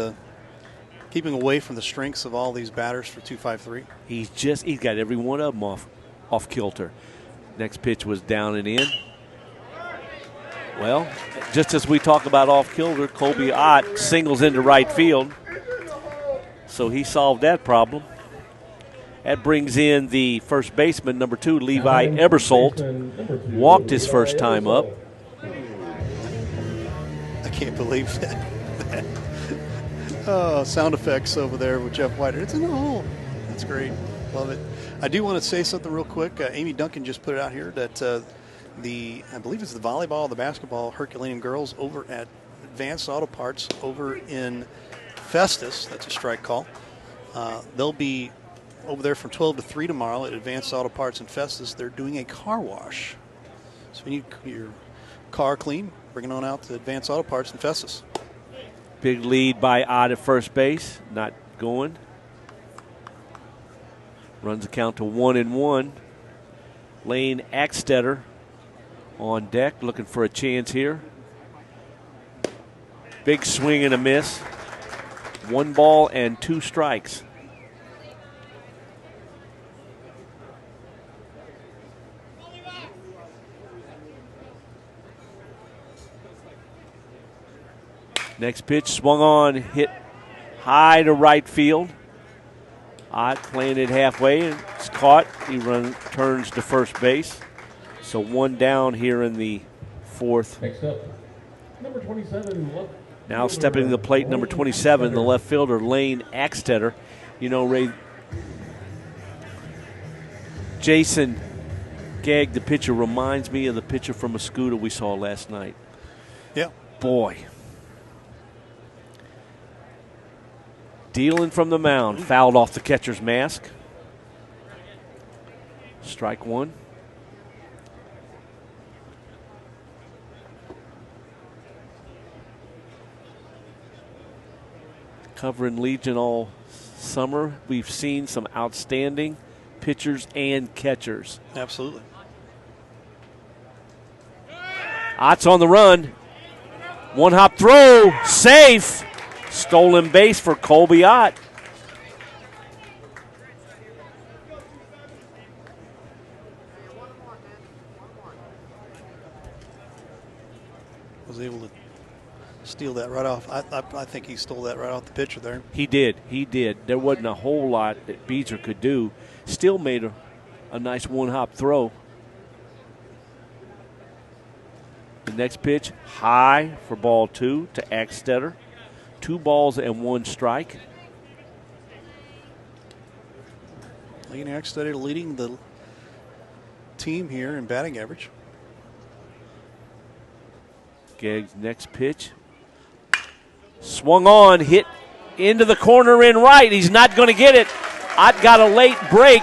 away from the strengths of all these batters for 2-5-3. He's got every one of them off kilter. Next pitch was down and in. Well, just as we talk about off kilter, Colby Ott singles into right field. So he solved that problem. That brings in the first baseman, number 2, Levi Ebersold. Walked his first time up. I can't believe that. Oh, sound effects over there with Jeff Whiter. It's in the hole. That's great. Love it. I do want to say something real quick. Amy Duncan just put it out here that I believe it's the volleyball, the basketball Herculean girls over at Advanced Auto Parts over in Festus. That's a strike call. They'll be over there from 12 to 3 tomorrow at Advanced Auto Parts in Festus. They're doing a car wash. So you need your car clean, bring it on out to Advanced Auto Parts in Festus. Big lead by Ott at first base. Not going. Runs the count to 1-1. Lane Axtetter on deck, looking for a chance here. Big swing and a miss. 1 ball and 2 strikes. Next pitch swung on, hit high to right field. Ott playing it halfway, and it's caught. He turns to first base. So 1 down here in the 4th. Next up, number 27. Now stepping to the plate, number 27, the left fielder, Lane Axtetter. You know, Ray, Jason Gagg, the pitcher, reminds me of the pitcher from Mascoutah we saw last night. Yeah. Boy. Dealing from the mound, fouled off the catcher's mask. Strike 1. Covering Legion all summer, we've seen some outstanding pitchers and catchers. Absolutely. Ott's on the run. 1-hop throw, safe. Stolen base for Colby Ott. Was able to steal that right off. I think he stole that right off the pitcher there. He did. There wasn't a whole lot that Beezer could do. Still made a nice 1-hop throw. The next pitch, high for ball 2 to Axtetter. 2 balls and 1 strike. Lane Axtetter leading the team here in batting average. Gagg's next pitch. Swung on, hit into the corner in right. He's not going to get it. Ott got a late break.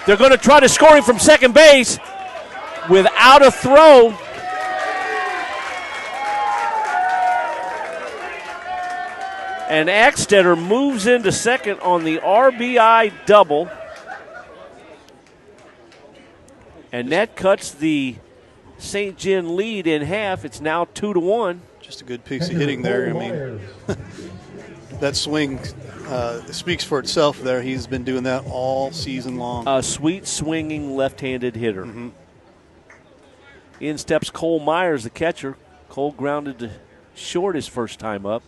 They're going to try to score him from second base without a throw. And Axtetter moves into second on the RBI double. And that cuts the St. John lead in half. It's now 2-1. Just a good piece of hitting there. I mean, that swing speaks for itself there. He's been doing that all season long. A sweet swinging left-handed hitter. Mm-hmm. In steps Cole Myers, the catcher. Cole grounded to short his first time up.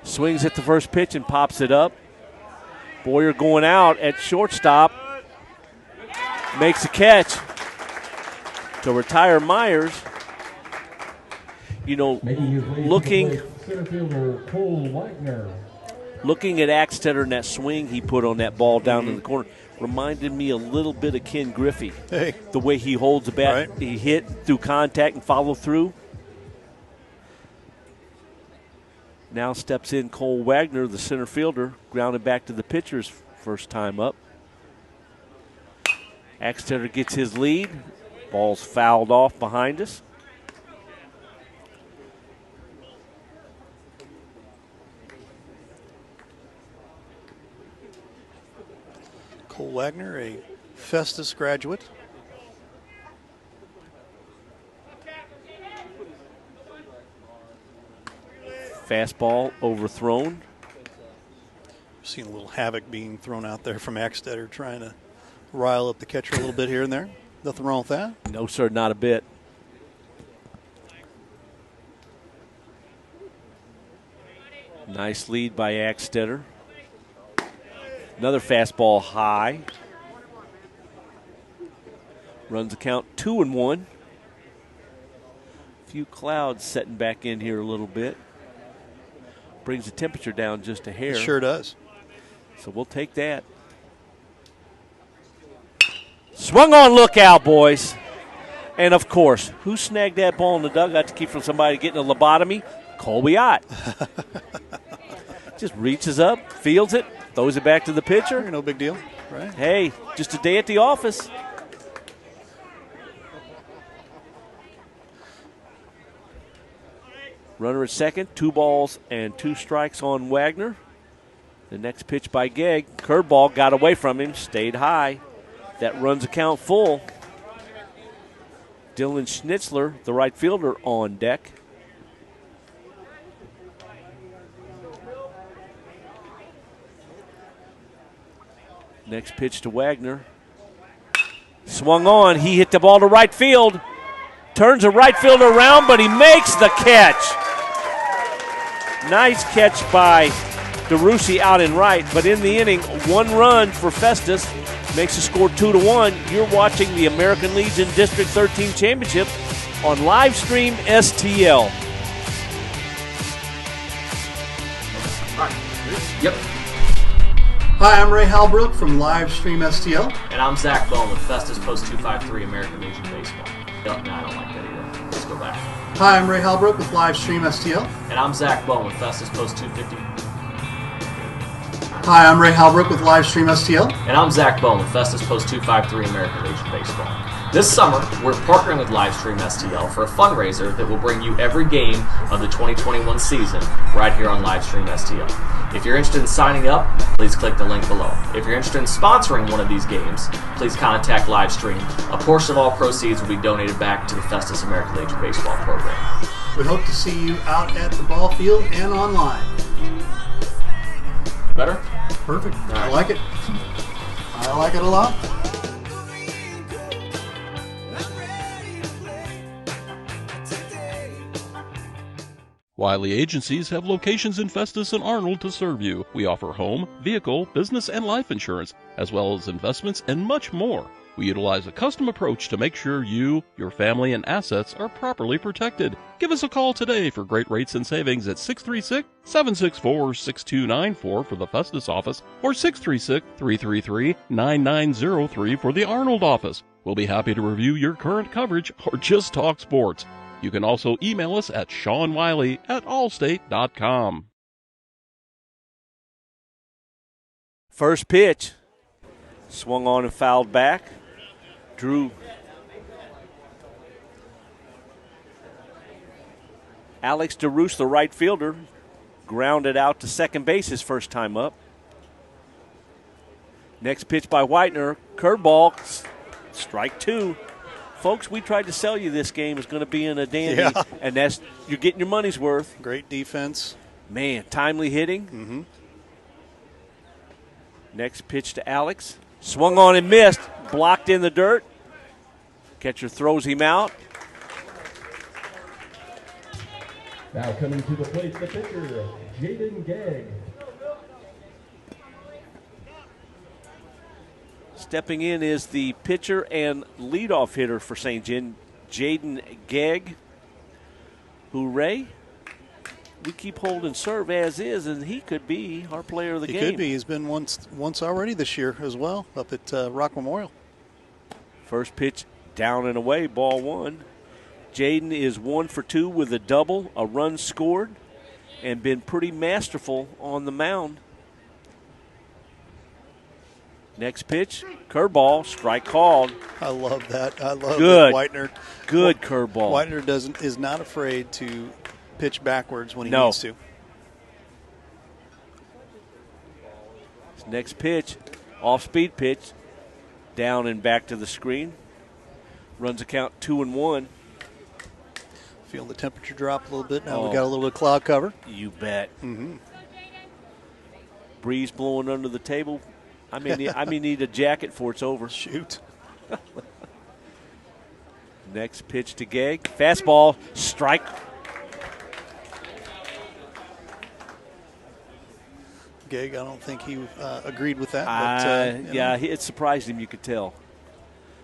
Swings at the first pitch and pops it up. Boyer going out at shortstop. Makes a catch to retire Myers. You know, looking at Axtetter and that swing he put on that ball down in the corner reminded me a little bit of Ken Griffey. Hey. The way he holds the bat, Right. He hit through contact and follow through. Now steps in Cole Wagner, the center fielder, grounded back to the pitcher's first time up. Axtetter gets his lead. Ball's fouled off behind us. Cole Wagner, a Festus graduate. Fastball overthrown. Seen a little havoc being thrown out there from Axtetter, trying to rile up the catcher a little bit here and there. Nothing wrong with that. No, sir, not a bit. Nice lead by Axtetter. Another fastball high. Runs the count 2-1. Few clouds setting back in here a little bit. Brings the temperature down just a hair. It sure does. So we'll take that. Swung on, lookout, boys. And, of course, who snagged that ball in the dugout to keep from somebody getting a lobotomy? Colby Ott. Just reaches up, fields it, throws it back to the pitcher. No big deal, right? Hey, just a day at the office. Runner at second, 2 balls and 2 strikes on Wagner. The next pitch by Gegg. Curveball got away from him, stayed high. That runs the count full. Dylan Schnitzler, the right fielder, on deck. Next pitch to Wagner. Swung on. He hit the ball to right field. Turns the right fielder around, but he makes the catch. Nice catch by DeRusi out in right, but in the inning, 1 run for Festus makes the score 2-1. You're watching the American Legion District 13 Championship on Livestream STL. Yep. Hi, I'm Ray Halbrook from Livestream STL. And I'm Zach Bone with Festus Post 253 American Legion Baseball. No, I don't like that either. Let's go back. Hi, I'm Ray Halbrook with Livestream STL. And I'm Zach Bone with Festus Post 250. Hi, I'm Ray Halbrook with Livestream STL. And I'm Zach Bone with Festus Post 253 American Legion Baseball. This summer, we're partnering with Livestream STL for a fundraiser that will bring you every game of the 2021 season right here on Livestream STL. If you're interested in signing up, please click the link below. If you're interested in sponsoring one of these games, please contact Livestream. A portion of all proceeds will be donated back to the Festus American Legion Baseball program. We hope to see you out at the ball field and online. Better? Perfect. I like it. I like it a lot. Wiley Agencies have locations in Festus and Arnold to serve you. We offer home, vehicle, business, and life insurance, as well as investments and much more. We utilize a custom approach to make sure you, your family, and assets are properly protected. Give us a call today for great rates and savings at 636-764-6294 for the Festus office or 636-333-9903 for the Arnold office. We'll be happy to review your current coverage or just talk sports. You can also email us at SeanWiley@allstate.com. First pitch. Swung on and fouled back. Drew. Alex DeRusse, the right fielder, grounded out to second base his first time up. Next pitch by Whitener. Curveball. Strike 2. Folks, we tried to sell you this game is going to be in a dandy, and that's you're getting your money's worth. Great defense. Man, timely hitting. Mm-hmm. Next pitch to Alex. Swung on and missed. Blocked in the dirt. Catcher throws him out. Now coming to the plate, the pitcher, Jaden Gegg. Stepping in is the pitcher and leadoff hitter for St. John, Jaden Gegg. Hooray. We keep holding serve as is, and he could be our player of the game. He could be. He's been once already this year as well up at Rock Memorial. First pitch down and away, ball 1. Jaden is 1 for 2 with a double, a run scored, and been pretty masterful on the mound. Next pitch, curveball, strike called. I love that. I love Good. Whitener. Good curveball. Whitener is not afraid to pitch backwards when he needs to. Next pitch, off-speed pitch, down and back to the screen. Runs a count 2-1. Feeling the temperature drop a little bit. Now we got a little bit of cloud cover. You bet. Mm-hmm. Breeze blowing under the table. I may need a jacket before it's over. Shoot. Next pitch to Gegg. Fastball, strike. Gegg, I don't think he agreed with that. But, yeah, it surprised him, you could tell.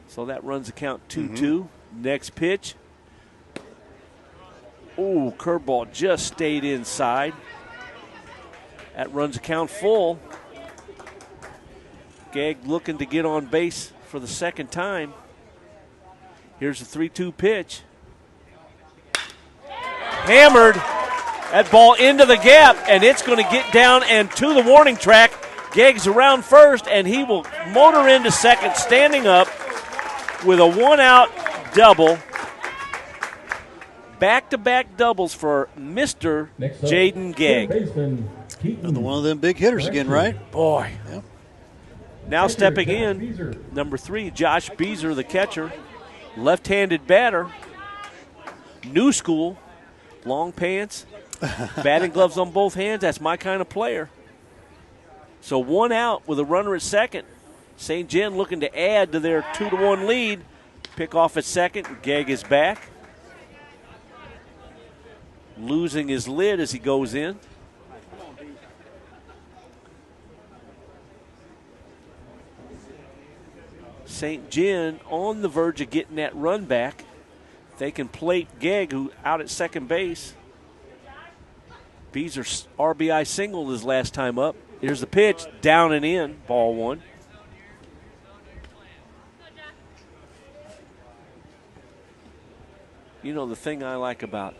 So that runs the count 2-2. Next pitch. Ooh, curveball just stayed inside. That runs the count full. Gegg looking to get on base for the second time. Here's the 3-2 pitch. Hammered. That ball into the gap, and it's going to get down and to the warning track. Gegg's around first, and he will motor into second, standing up with a one-out double. Back-to-back doubles for Mr. Jaden Gegg. Another one of them big hitters again, right? Boy. Yep. Now stepping in, number 3, Josh Beezer, the catcher. Left-handed batter. New school. Long pants. Batting gloves on both hands. That's my kind of player. So 1 out with a runner at second. St. John looking to add to their 2-1 lead. Pick off at second. Gegg is back. Losing his lid as he goes in. St. John on the verge of getting that run back. They can plate Gegg, who out at second base. Beezer RBI singled his last time up. Here's the pitch, down and in, ball 1. You know, the thing I like about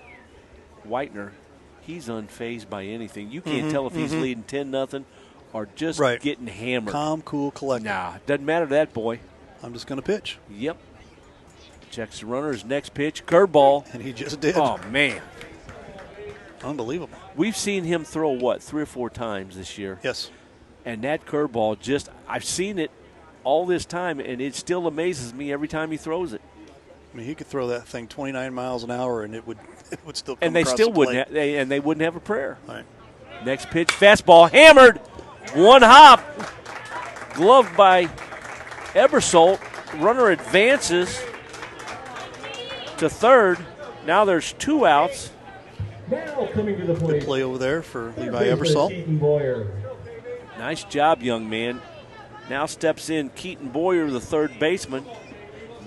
Whitener, he's unfazed by anything. You can't tell if he's leading 10-0 or just getting hammered. Calm, cool, collected. Nah, doesn't matter to that boy. I'm just going to pitch. Yep. Checks the runner. His next pitch, curveball. And he just did. Oh, man. Unbelievable. We've seen him throw, what, 3 or 4 times this year? Yes. And that curveball just, I've seen it all this time, and it still amazes me every time he throws it. I mean, he could throw that thing 29 miles an hour, and it would still come and they across still the wouldn't plate. they wouldn't have a prayer. Right. Next pitch, fastball, hammered. 1 hop. Gloved by Ebersold. Runner advances to third. Now there's 2 outs. Now coming to the plate. Good play over there for Levi Ebersol. Nice job, young man. Now steps in Keaton Boyer, the third baseman.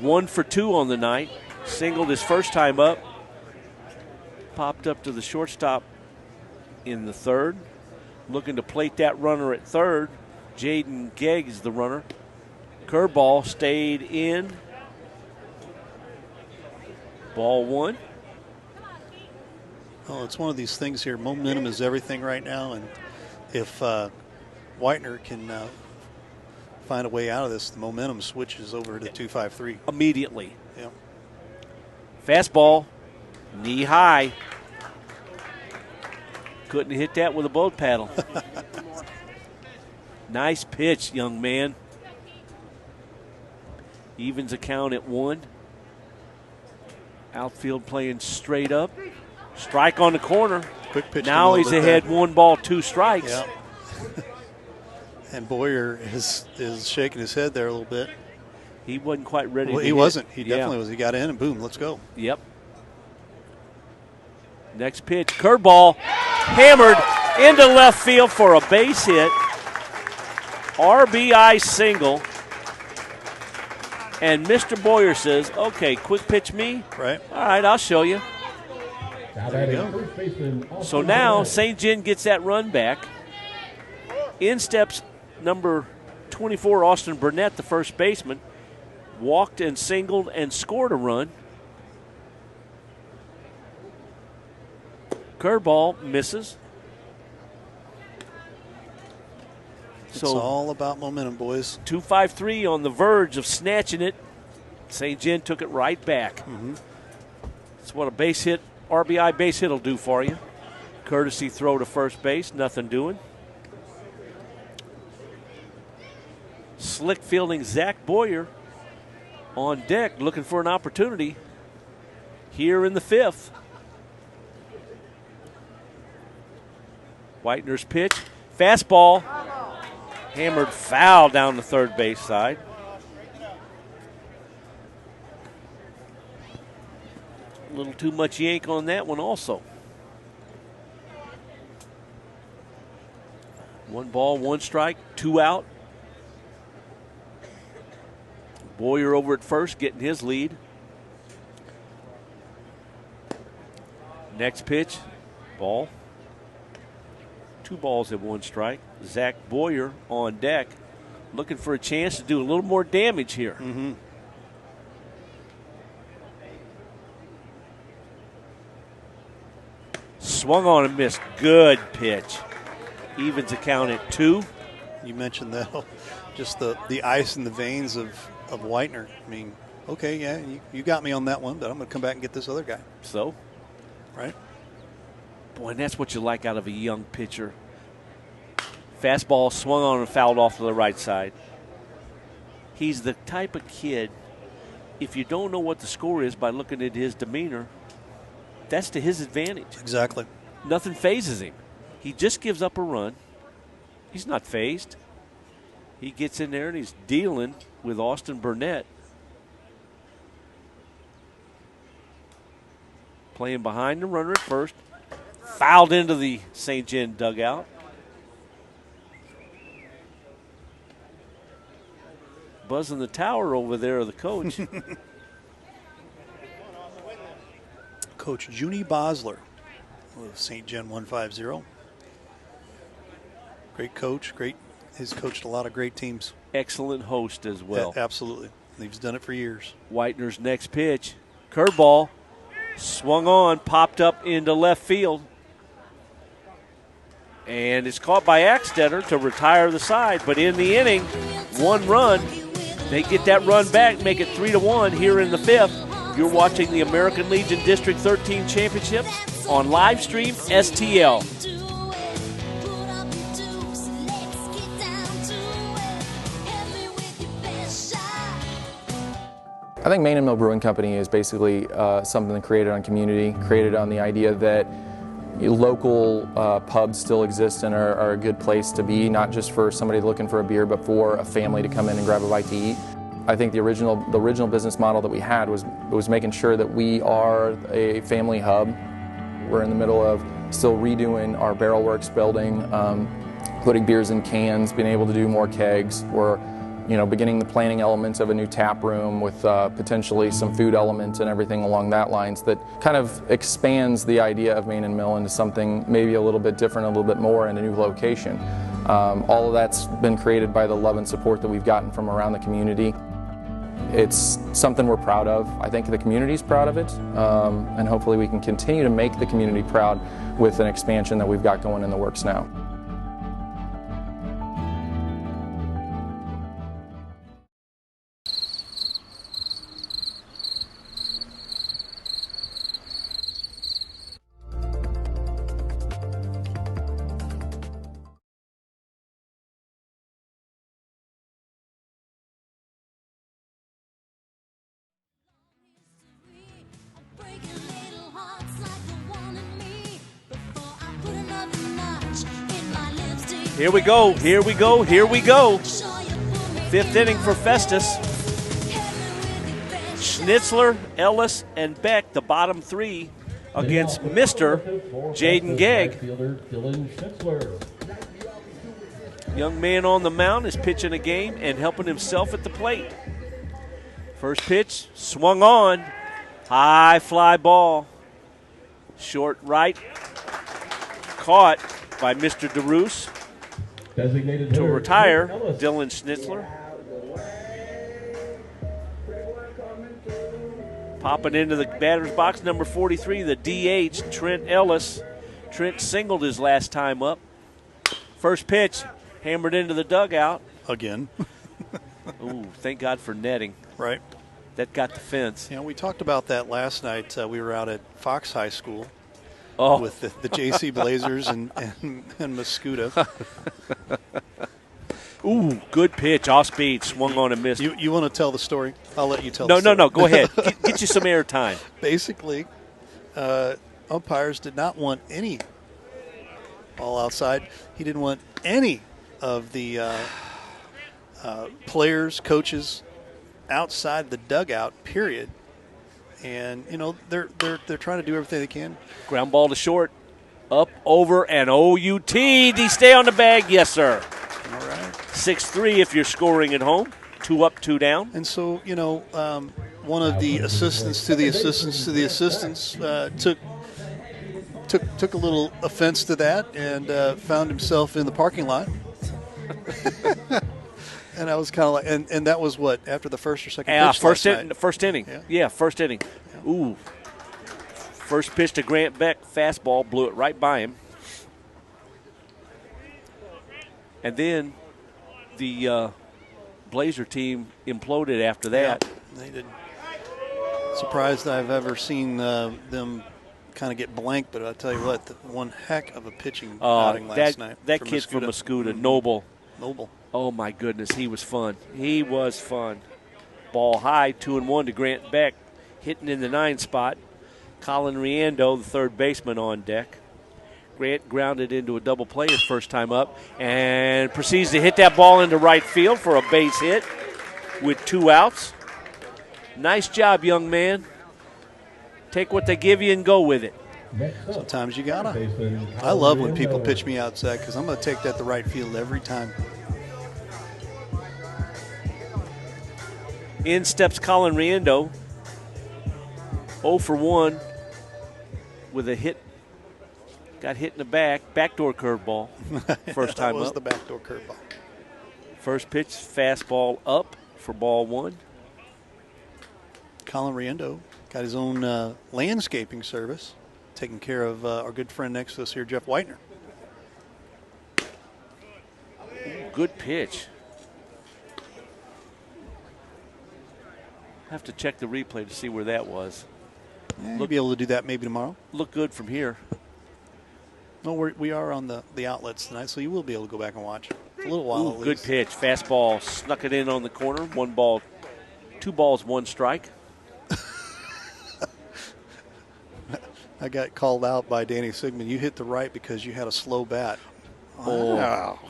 1 for 2 on the night. Singled his first time up. Popped up to the shortstop in the third. Looking to plate that runner at third. Jaden Gegg is the runner. Curveball stayed in. Ball 1. Oh, it's one of these things here. Momentum is everything right now, and if Whitener can find a way out of this, the momentum switches over to 2-5-3 immediately. Yeah. Fastball, knee high. Couldn't hit that with a boat paddle. Nice pitch, young man. Evens a count at 1. Outfield playing straight up. Strike on the corner. Quick pitch. Now he's ahead 1 ball, 2 strikes. Yeah. And Boyer is shaking his head there a little bit. He wasn't quite ready. Well, he wasn't. He definitely was. He got in and boom, let's go. Yep. Next pitch, curveball, hammered into left field for a base hit. RBI single. And Mr. Boyer says, okay, quick pitch me. Right. All right, I'll show you. There you go. So now St. John gets that run back. In steps number 24, Austin Burnett, the first baseman. Walked and singled and scored a run. Curveball misses. It's all about momentum, boys. 2-5-3 on the verge of snatching it. St. John took it right back. That's what a base hit, RBI base hit will do for you. Courtesy throw to first base, nothing doing. Slick fielding Zach Boyer on deck, looking for an opportunity here in the 5th. Whitener's pitch, fastball, hammered foul down the third base side. A little too much yank on that one also. 1 ball, 1 strike, 2 out. Boyer over at first, getting his lead. Next pitch, ball. 2 balls and 1 strike. Zach Boyer on deck, looking for a chance to do a little more damage here. Mm-hmm. Swung on and missed. Good pitch. Evens the count at 2. You mentioned that, just the ice in the veins of Whitener. I mean, okay, yeah, you got me on that one, but I'm going to come back and get this other guy. So? Right. Boy, and that's what you like out of a young pitcher. Fastball swung on and fouled off to the right side. He's the type of kid, if you don't know what the score is by looking at his demeanor, that's to his advantage. Exactly. Nothing phases him. He just gives up a run. He's not phased. He gets in there and he's dealing with Austin Burnett. Playing behind the runner at first. Fouled into the St. John dugout. Buzzing the tower over there of the coach. Coach Junie Bosler of St. John 150. Great coach. He's coached a lot of great teams. Excellent host as well. Absolutely. He's done it for years. Whitener's next pitch. Curveball. Swung on, popped up into left field. And it's caught by Axtetter to retire the side. But in the inning, 1 run. They get that run back, make it 3-1 here in the 5th. You're watching the American Legion District 13 Championships on Livestream STL. I think Main and Mill Brewing Company is basically something created on community, created on the idea that local pubs still exist and are a good place to be, not just for somebody looking for a beer, but for a family to come in and grab a bite to eat. I think the original business model that we had was making sure that we are a family hub. We're in the middle of still redoing our Barrel Works building, putting beers in cans, being able to do more kegs. We're beginning the planning elements of a new tap room with potentially some food elements and everything along that lines that kind of expands the idea of Main and Mill into something maybe a little bit different, a little bit more in a new location. All of that's been created by the love and support that we've gotten from around the community. It's something we're proud of. I think the community's proud of it, and hopefully we can continue to make the community proud with an expansion that we've got going in the works now. Here we go, here we go, here we go. 5th inning for Festus. Schnitzler, Ellis, and Beck, the bottom 3, against Mr. Jaden Gegg. Young man on the mound is pitching a game and helping himself at the plate. First pitch, swung on. High fly ball. Short right. Caught by Mr. DeRoos. To retire, Dylan Schnitzler. Popping into the batter's box, number 43, the DH, Trent Ellis. Trent singled his last time up. First pitch, hammered into the dugout. Again. Ooh, thank God for netting. Right. That got the fence. We talked about that last night. We were out at Fox High School. Oh. With the JC Blazers and Mascuda. Ooh, good pitch, off speed, swung on and missed. You want to tell the story? I'll let you tell the story. No, go ahead. Get you some air time. Basically, umpires did not want any ball outside. He didn't want any of the players, coaches outside the dugout, period. And, they're trying to do everything they can. Ground ball to short. Up, over, and OUT. Did he stay on the bag? Yes, sir. All right. 6-3 if you're scoring at home. 2 up, 2 down. And so, one of the assistants to the assistants to the assistants took a little offense to that and found himself in the parking lot. And I was kind of like, and that was what, after the first or second pitch first inning. Yeah. First inning. Yeah. Ooh. First pitch to Grant Beck, fastball, blew it right by him. And then the Blazer team imploded after that. Yeah, they did. Surprised I've ever seen them kind of get blank, but I'll tell you what, one heck of a pitching outing last night. That kid from Mascoutah, Noble. Noble. Oh, my goodness, he was fun. He was fun. Ball high, 2-1 to Grant Beck, hitting in the 9 spot. Colin Riando, the third baseman, on deck. Grant grounded into a double play his first time up and proceeds to hit that ball into right field for a base hit with 2 outs. Nice job, young man. Take what they give you and go with it. Sometimes you gotta. I love when people pitch me outside because I'm going to take that to right field every time. In steps Colin Riando. 0 for 1 with a hit. Got hit in the backdoor curveball. First time that was up. the backdoor curveball. First pitch, fastball up for ball 1. Colin Riando got his own landscaping service, taking care of our good friend next to us here, Jeff Whitener. Good pitch. Have to check the replay to see where that was. Yeah, you'll be able to do that maybe tomorrow. Look good from here. No, we are on the outlets tonight, so you will be able to go back and watch. A little while at Good least. pitch. Fastball snuck it in on the corner. 1 ball, 2 balls, 1 strike. I got called out by Danny Sigmund. You hit the right because you had a slow bat. Wow.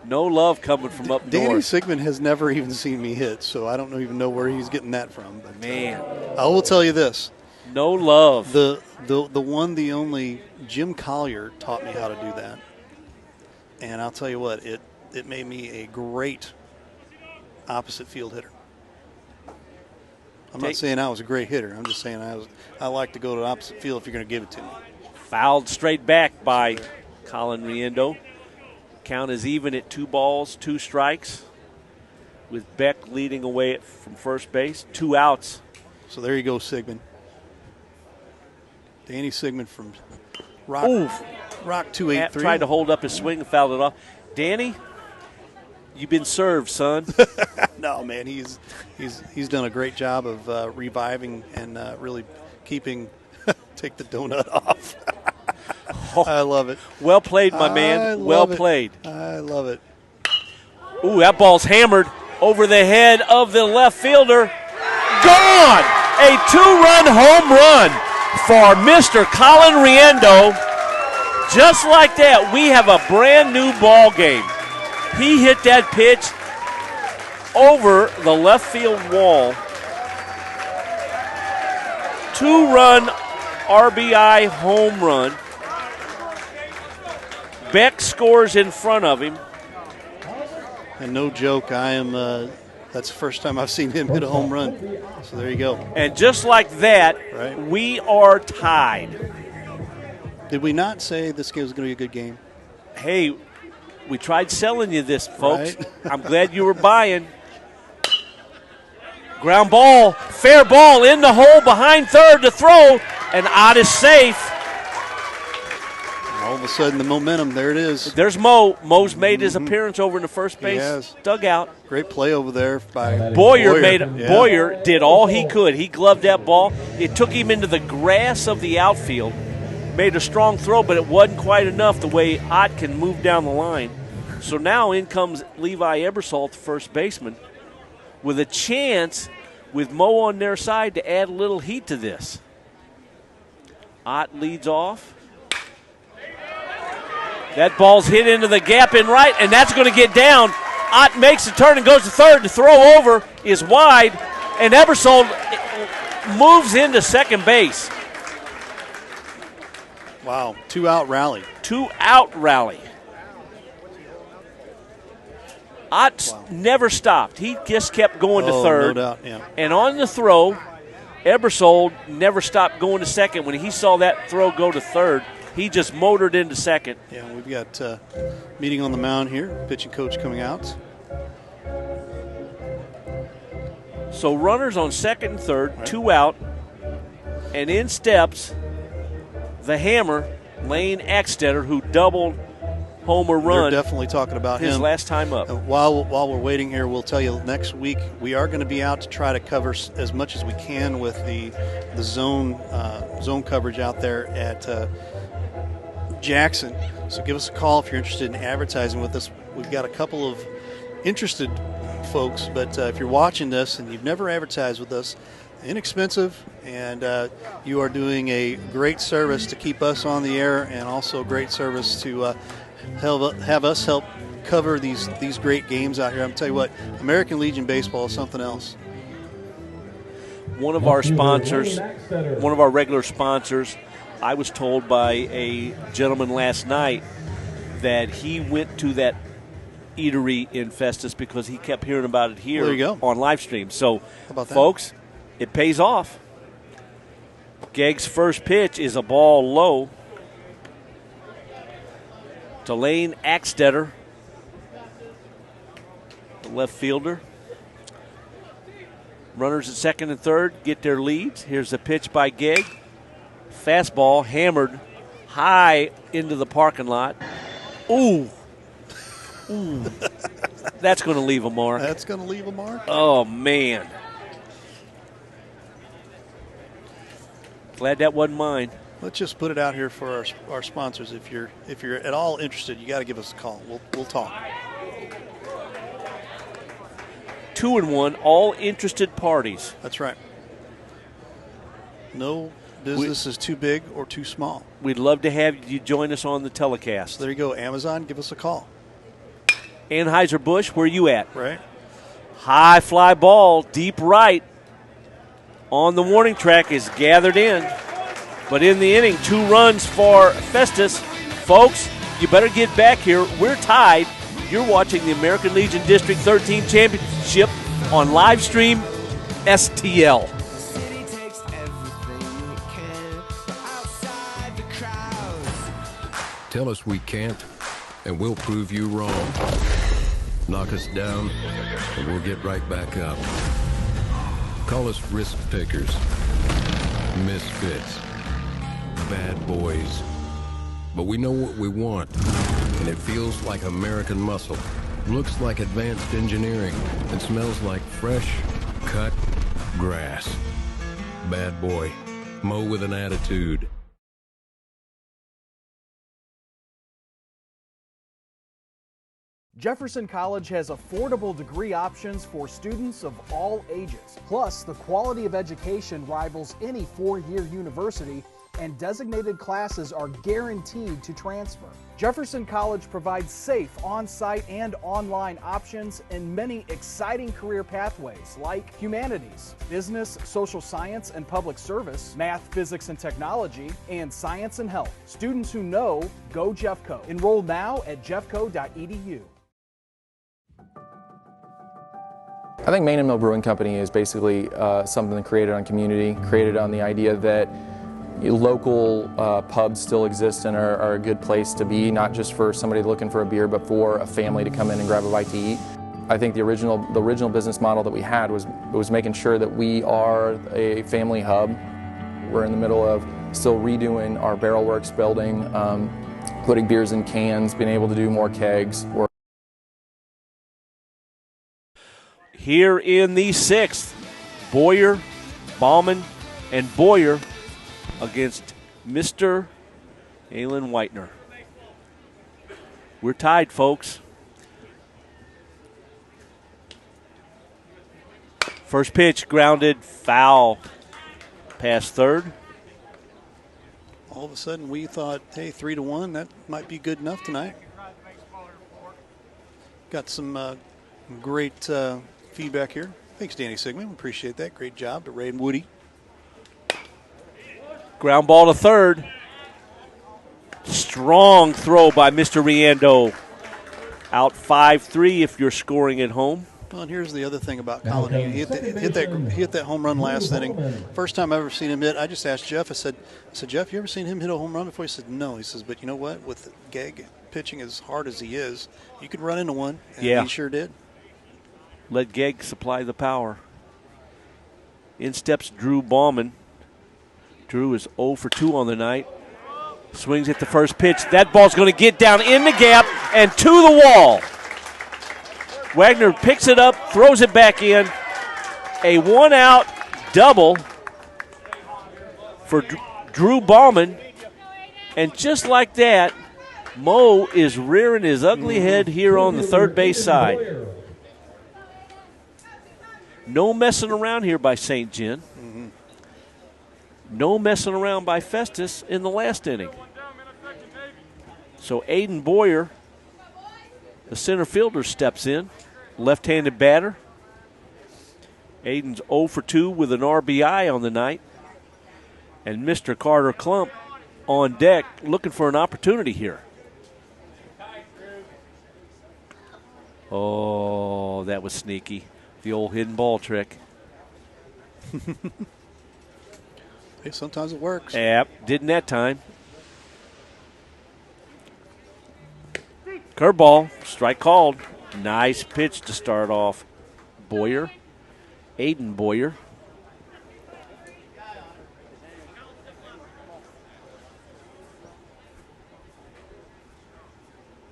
No love coming from up Danny north. Sigmund has never even seen me hit, so I don't even know where he's getting that from. But, man. I will tell you this. No love. The only Jim Collier taught me how to do that. And I'll tell you what, it made me a great opposite field hitter. I'm not saying I was a great hitter. I'm just saying I like to go to the opposite field if you're going to give it to me. Fouled straight back by Colin Riando. Count is even at 2 balls, 2 strikes, with Beck leading away from first base. 2 outs. So there you go, Sigmund. Danny Sigmund from Rock 283. Tried to hold up his swing and fouled it off. Danny, you've been served, son. No, man, he's done a great job of reviving and really keeping take the donut off. I love it. Well played, my man. Well played. I love it. Ooh, that ball's hammered over the head of the left fielder. Gone! A 2-run home run for Mr. Colin Riando. Just like that, we have a brand new ball game. He hit that pitch over the left field wall. 2-run RBI home run. Beck scores in front of him. And no joke, I am. That's the first time I've seen him hit a home run. So there you go. And just like that, we are tied. Did we not say this game was going to be a good game? Hey, we tried selling you this, folks. Right? I'm glad you were buying. Ground ball, fair ball in the hole behind third to throw, and Ott is safe. All of a sudden, the momentum, there it is. There's Mo. Mo's made his appearance over in the first base dugout. Great play over there by Boyer. Boyer did all he could. He gloved that ball. It took him into the grass of the outfield. Made a strong throw, but it wasn't quite enough the way Ott can move down the line. So now in comes Levi Ebersol, the first baseman, with a chance with Mo on their side to add a little heat to this. Ott leads off. That ball's hit into the gap in right, and that's going to get down. Ott makes a turn and goes to third. The throw over is wide, and Ebersol moves into second base. Wow, 2-out rally. 2-out rally. Ott never stopped. He just kept going to third. No doubt, yeah. And on the throw, Ebersold never stopped going to second. When he saw that throw go to third, he just motored into second. Yeah, we've got meeting on the mound here. Pitching coach coming out. So runners on second and third, right. 2 out. And in steps the hammer, Lane Axtetter, who doubled homer run. They're definitely talking about his him. Last time up. While we're waiting here, we'll tell you next week we are going to be out to try to cover as much as we can with the zone coverage out there at Jackson. So give us a call if you're interested in advertising with us. We've got a couple of interested folks, but if you're watching this and you've never advertised with us, inexpensive, and you are doing a great service to keep us on the air, and also great service to have us help cover these great games out here. I'm tell you what, American Legion baseball is something else. One of our sponsors, one of our regular sponsors, I was told by a gentleman last night that he went to that eatery in Festus because he kept hearing about it here on live stream. So, folks, it pays off. Gegg's first pitch is a ball low to Lane Axtetter, the left fielder. Runners at second and third get their leads. Here's a pitch by Gegg. Fastball hammered high into the parking lot. Ooh. That's going to leave a mark. That's going to leave a mark? Oh, man. Glad that wasn't mine. Let's just put it out here for our sponsors. If you're at all interested, you got to give us a call. We'll talk. 2-1, all interested parties. That's right. No business is too big or too small. We'd love to have you join us on the telecast. There you go. Amazon, give us a call. Anheuser-Busch, where you at? Right. High fly ball, deep right. On the warning track is gathered in. But in the inning, 2 runs for Festus. Folks, you better get back here. We're tied. You're watching the American Legion District 13 Championship on live stream STL. Tell us we can't, and we'll prove you wrong. Knock us down, and we'll get right back up. Call us risk takers, misfits, bad boys. But we know what we want, and it feels like American muscle. Looks like advanced engineering, and smells like fresh, cut grass. Bad boy. Mow with an attitude. Jefferson College has affordable degree options for students of all ages. Plus, the quality of education rivals any 4-year university, and designated classes are guaranteed to transfer. Jefferson College provides safe on-site and online options and many exciting career pathways like humanities, business, social science and public service, math, physics and technology, and science and health. Students who know, go Jeffco. Enroll now at jeffco.edu. I think Main and Mill Brewing Company is basically something created on community, created on the idea that local pubs still exist and are a good place to be, not just for somebody looking for a beer, but for a family to come in and grab a bite to eat. I think the original business model that we had was making sure that we are a family hub. We're in the middle of still redoing our Barrel Works building, putting beers in cans, being able to do more kegs. Here in the 6th, Boyer, Bauman, and Boyer against Mr. Alan Whitener. We're tied, folks. First pitch, grounded, foul, past third. All of a sudden, we thought, hey, 3-1, that might be good enough tonight. Got some great feedback here. Thanks, Danny Sigmund. Appreciate that. Great job to Ray and Woody. Ground ball to third. Strong throw by Mr. Riando. Out 5-3 if you're scoring at home. Well, and here's the other thing about Colin. He hit that home run last inning. First time I've ever seen him hit. I just asked Jeff. I said, Jeff, you ever seen him hit a home run before? He said, no. He says, but you know what? With Gegg pitching as hard as he is, you could run into one. And he sure did. Let Gegg supply the power. In steps Drew Bauman. Drew is 0 for 2 on the night. Swings at the first pitch. That ball's going to get down in the gap and to the wall. Wagner picks it up, throws it back in. A one-out double for Drew Bauman. And just like that, Mo is rearing his ugly head here on the third base side. No messing around here by St. John. No messing around by Festus in the last inning. So Aiden Boyer, the center fielder, steps in. Left-handed batter. Aiden's 0 for 2 with an RBI on the night. And Mr. Carter Klump on deck looking for an opportunity here. Oh, that was sneaky. The old hidden ball trick. Hey, sometimes it works. Yep, didn't that time. Curveball, strike called. Nice pitch to start off. Boyer, Aiden Boyer.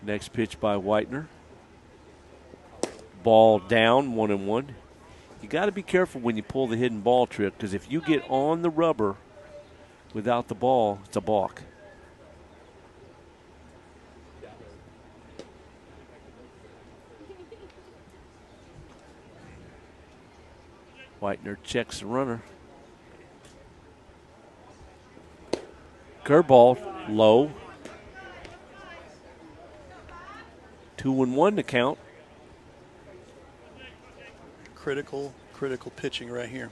Next pitch by Whitener. Ball down, 1-1. You got to be careful when you pull the hidden ball trick, because if you get on the rubber without the ball, it's a balk. Whitener checks the runner. Curveball, low. 2-1 to count. Critical pitching right here.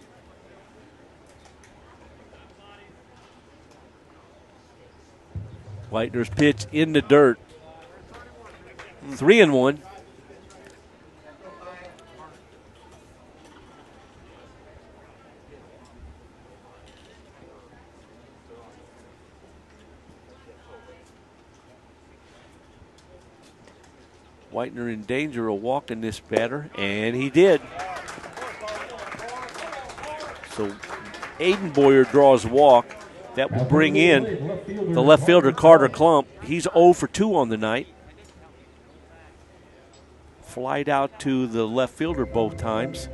Whitener's pitch in the dirt. 3-1. Whitener in danger of walking this batter, and he did. So Aiden Boyer draws a walk. That will bring in the left fielder, Carter Klump. He's 0 for 2 on the night. Flied out to the left fielder both times.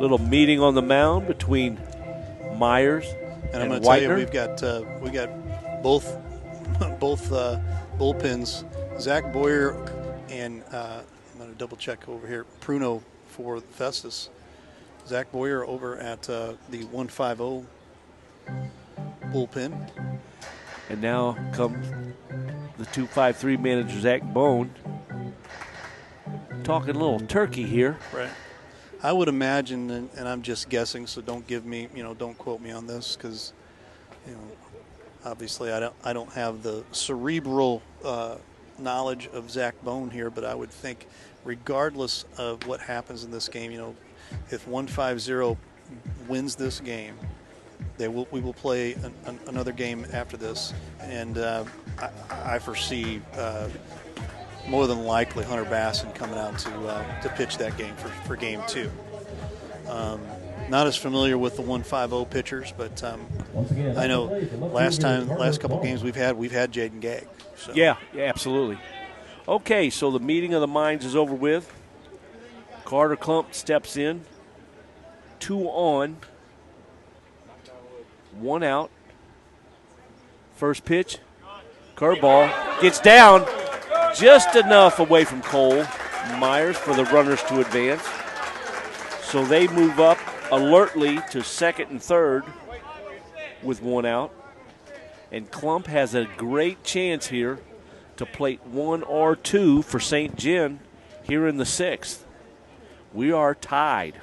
Little meeting on the mound between Myers and I'm going to tell you, we got both bullpens. Zach Boyer and I'm going to double check over here. Pruno for Festus. Zach Boyer over at the 150 bullpen. And now comes the 253 manager, Zach Bone. Talking a little turkey here. Right. I would imagine, and I'm just guessing, so don't give me, don't quote me on this, because, obviously I don't have the cerebral knowledge of Zach Bone here, but I would think, regardless of what happens in this game, if 150 wins this game, we will play another game after this, and I foresee more than likely Hunter Basson coming out to pitch that game for game 2. Not as familiar with the 150 pitchers, but I know last couple games we've had Jaden Gegg. So. Yeah, absolutely. Okay, so the meeting of the minds is over with. Carter Klump steps in. 2 on. 1 out. First pitch. Curveball. Gets down just enough away from Cole Myers for the runners to advance. So they move up alertly to second and third with 1 out. And Klump has a great chance here to plate 1 or 2 for St. John here in the 6th. We are tied.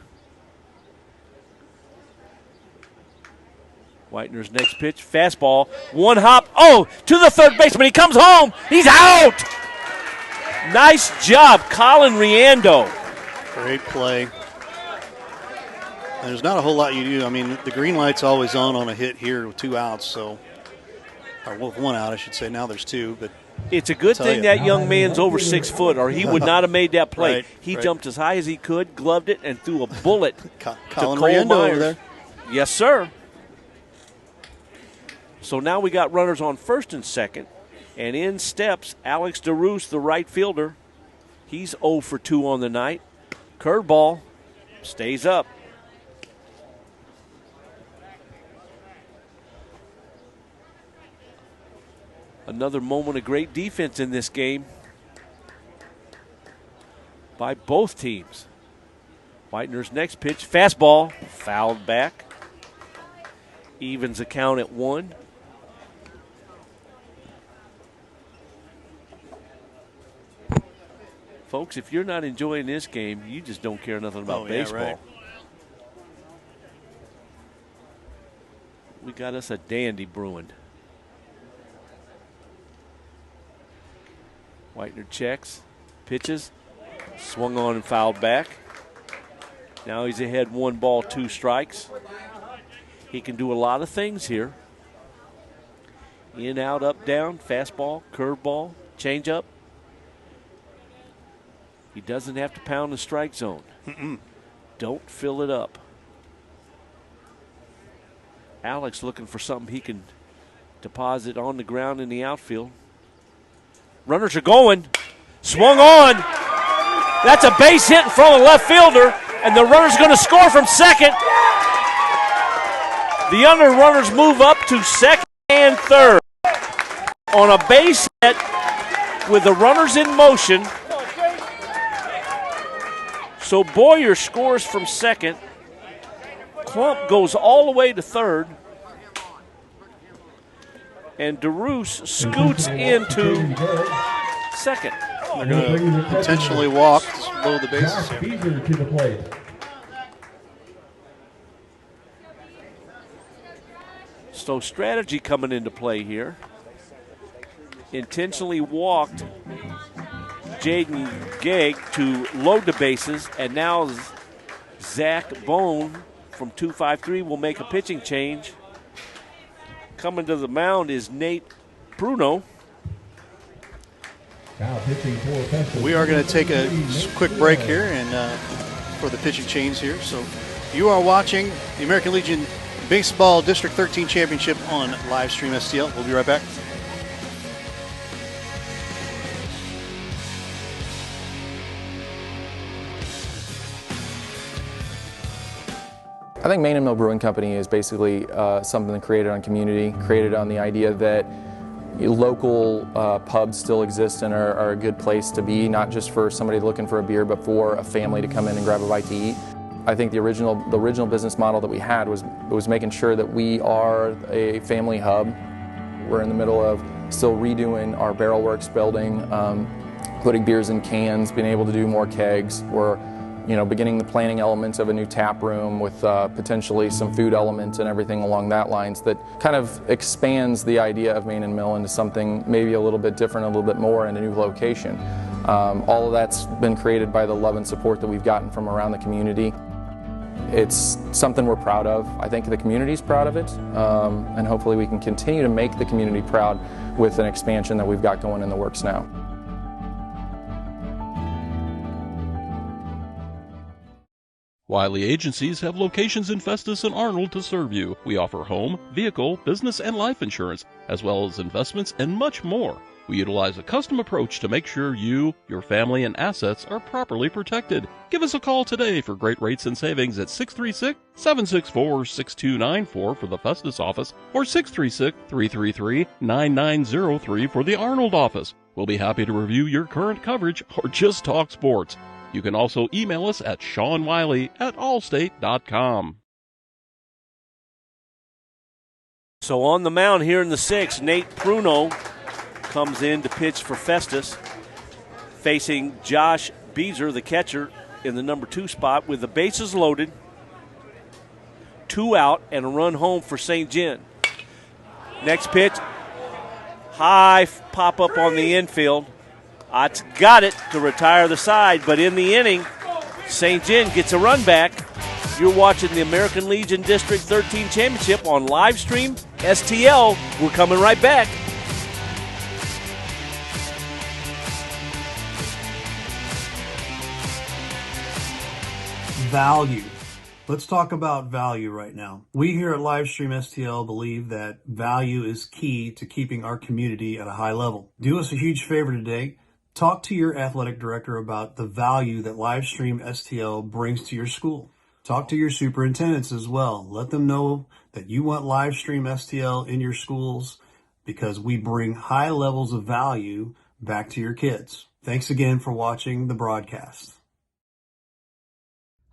Whitener's next pitch, fastball, one hop, to the third baseman. He comes home. He's out. Nice job, Colin Riando. Great play. There's not a whole lot you do. I mean, the green light's always on a hit here with 2 outs, or with 1 out, I should say. Now there's 2, but it's a good thing that young man's over 6 foot, or he would not have made that play. Right, he right. jumped as high as he could, gloved it, and threw a bullet to Colin Cole Riando Myers. over there. Yes, sir. So now we got runners on first and second, and in steps Alex DeRoos, the right fielder. He's 0 for 2 on the night. Curveball stays up. Another moment of great defense in this game by both teams. Whitener's next pitch, fastball, fouled back. Evens the count at 1. Folks, if you're not enjoying this game, you just don't care nothing about baseball. Right. We got us a dandy brewing. Whitener checks, pitches, swung on and fouled back. Now he's ahead 1 ball, 2 strikes. He can do a lot of things here. In, out, up, down, fastball, curveball, changeup. He doesn't have to pound the strike zone. Don't fill it up. Alex looking for something he can deposit on the ground in the outfield. Runners are going. Swung on. That's a base hit in front of the left fielder, and the runner's going to score from second. The other runners move up to second and third. On a base hit with the runners in motion. So Boyer scores from second. Klump goes all the way to third. And DeRoos scoots into second. They're going to intentionally walk below the bases here. To the plate. So strategy coming into play here. Intentionally walked Jaden Gegg to load the bases, and now Zach Bone from 253 will make a pitching change. Coming to the mound is Nate Pruno. Now pitching for Festus. We are going to take a quick break here and for the pitching change here. So you are watching the American Legion Baseball District 13 Championship on Livestream STL. We'll be right back. I think Main and Mill Brewing Company is basically something created on community, created on the idea that local pubs still exist and are a good place to be, not just for somebody looking for a beer, but for a family to come in and grab a bite to eat. I think the original business model that we had was making sure that we are a family hub. We're in the middle of still redoing our Barrel Works building, putting beers in cans, being able to do more kegs. We're beginning the planning elements of a new tap room with potentially some food elements and everything along that lines that kind of expands the idea of Main and Mill into something maybe a little bit different, a little bit more in a new location. All of that's been created by the love and support that we've gotten from around the community. It's something we're proud of. I think the community's proud of it, and hopefully we can continue to make the community proud with an expansion that we've got going in the works now. Wiley Agencies have locations in Festus and Arnold to serve you. We offer home, vehicle, business, and life insurance, as well as investments and much more. We utilize a custom approach to make sure you, your family, and assets are properly protected. Give us a call today for great rates and savings at 636-764-6294 for the Festus office or 636-333-9903 for the Arnold office. We'll be happy to review your current coverage or just talk sports. You can also email us at SeanWiley@allstate.com. So on the mound here in the sixth, Nate Pruno comes in to pitch for Festus, facing Josh Beezer, the catcher, in the number 2 spot with the bases loaded. 2 out, and a run home for St. John. Next pitch, high pop-up on the infield. Ott's got it to retire the side, but in the inning, St. John gets a run back. You're watching the American Legion District 13 Championship on Livestream STL. We're coming right back. Value. Let's talk about value right now. We here at Livestream STL believe that value is key to keeping our community at a high level. Do us a huge favor today. Talk to your athletic director about the value that Livestream STL brings to your school. Talk to your superintendents as well. Let them know that you want Livestream STL in your schools because we bring high levels of value back to your kids. Thanks again for watching the broadcast.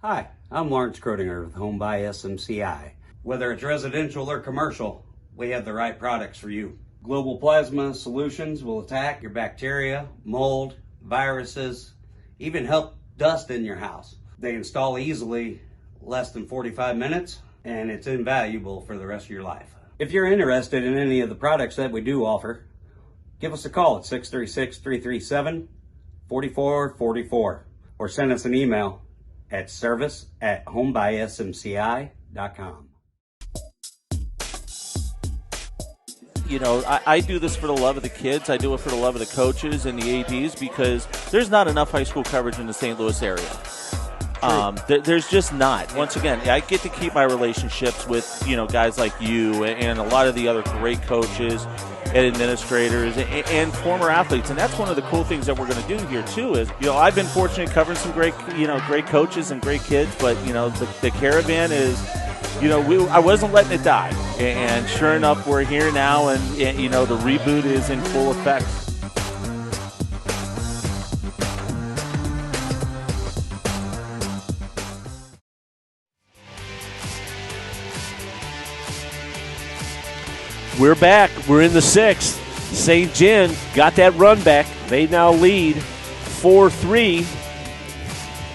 Hi, I'm Lawrence Crodinger with Home by SMCI. Whether it's residential or commercial, we have the right products for you. Global Plasma Solutions will attack your bacteria, mold, viruses, even help dust in your house. They install easily, less than 45 minutes, and it's invaluable for the rest of your life. If you're interested in any of the products that we do offer, give us a call at 636-337-4444 or send us an email at service@homebysmci.com. You know, I do this for the love of the kids. I do it for the love of the coaches and the ADs because there's not enough high school coverage in the St. Louis area. There's just not. Once again, I get to keep my relationships with, you know, guys like you and a lot of the other great coaches and administrators and former athletes. And that's one of the cool things that we're going to do here, too, is, you know, I've been fortunate covering some great coaches and great kids, but, you know, the caravan is, you know, I wasn't letting it die. And sure enough, we're here now, and you know, the reboot is in full effect. We're back. We're in the 6th. St. John got that run back. They now lead 4-3.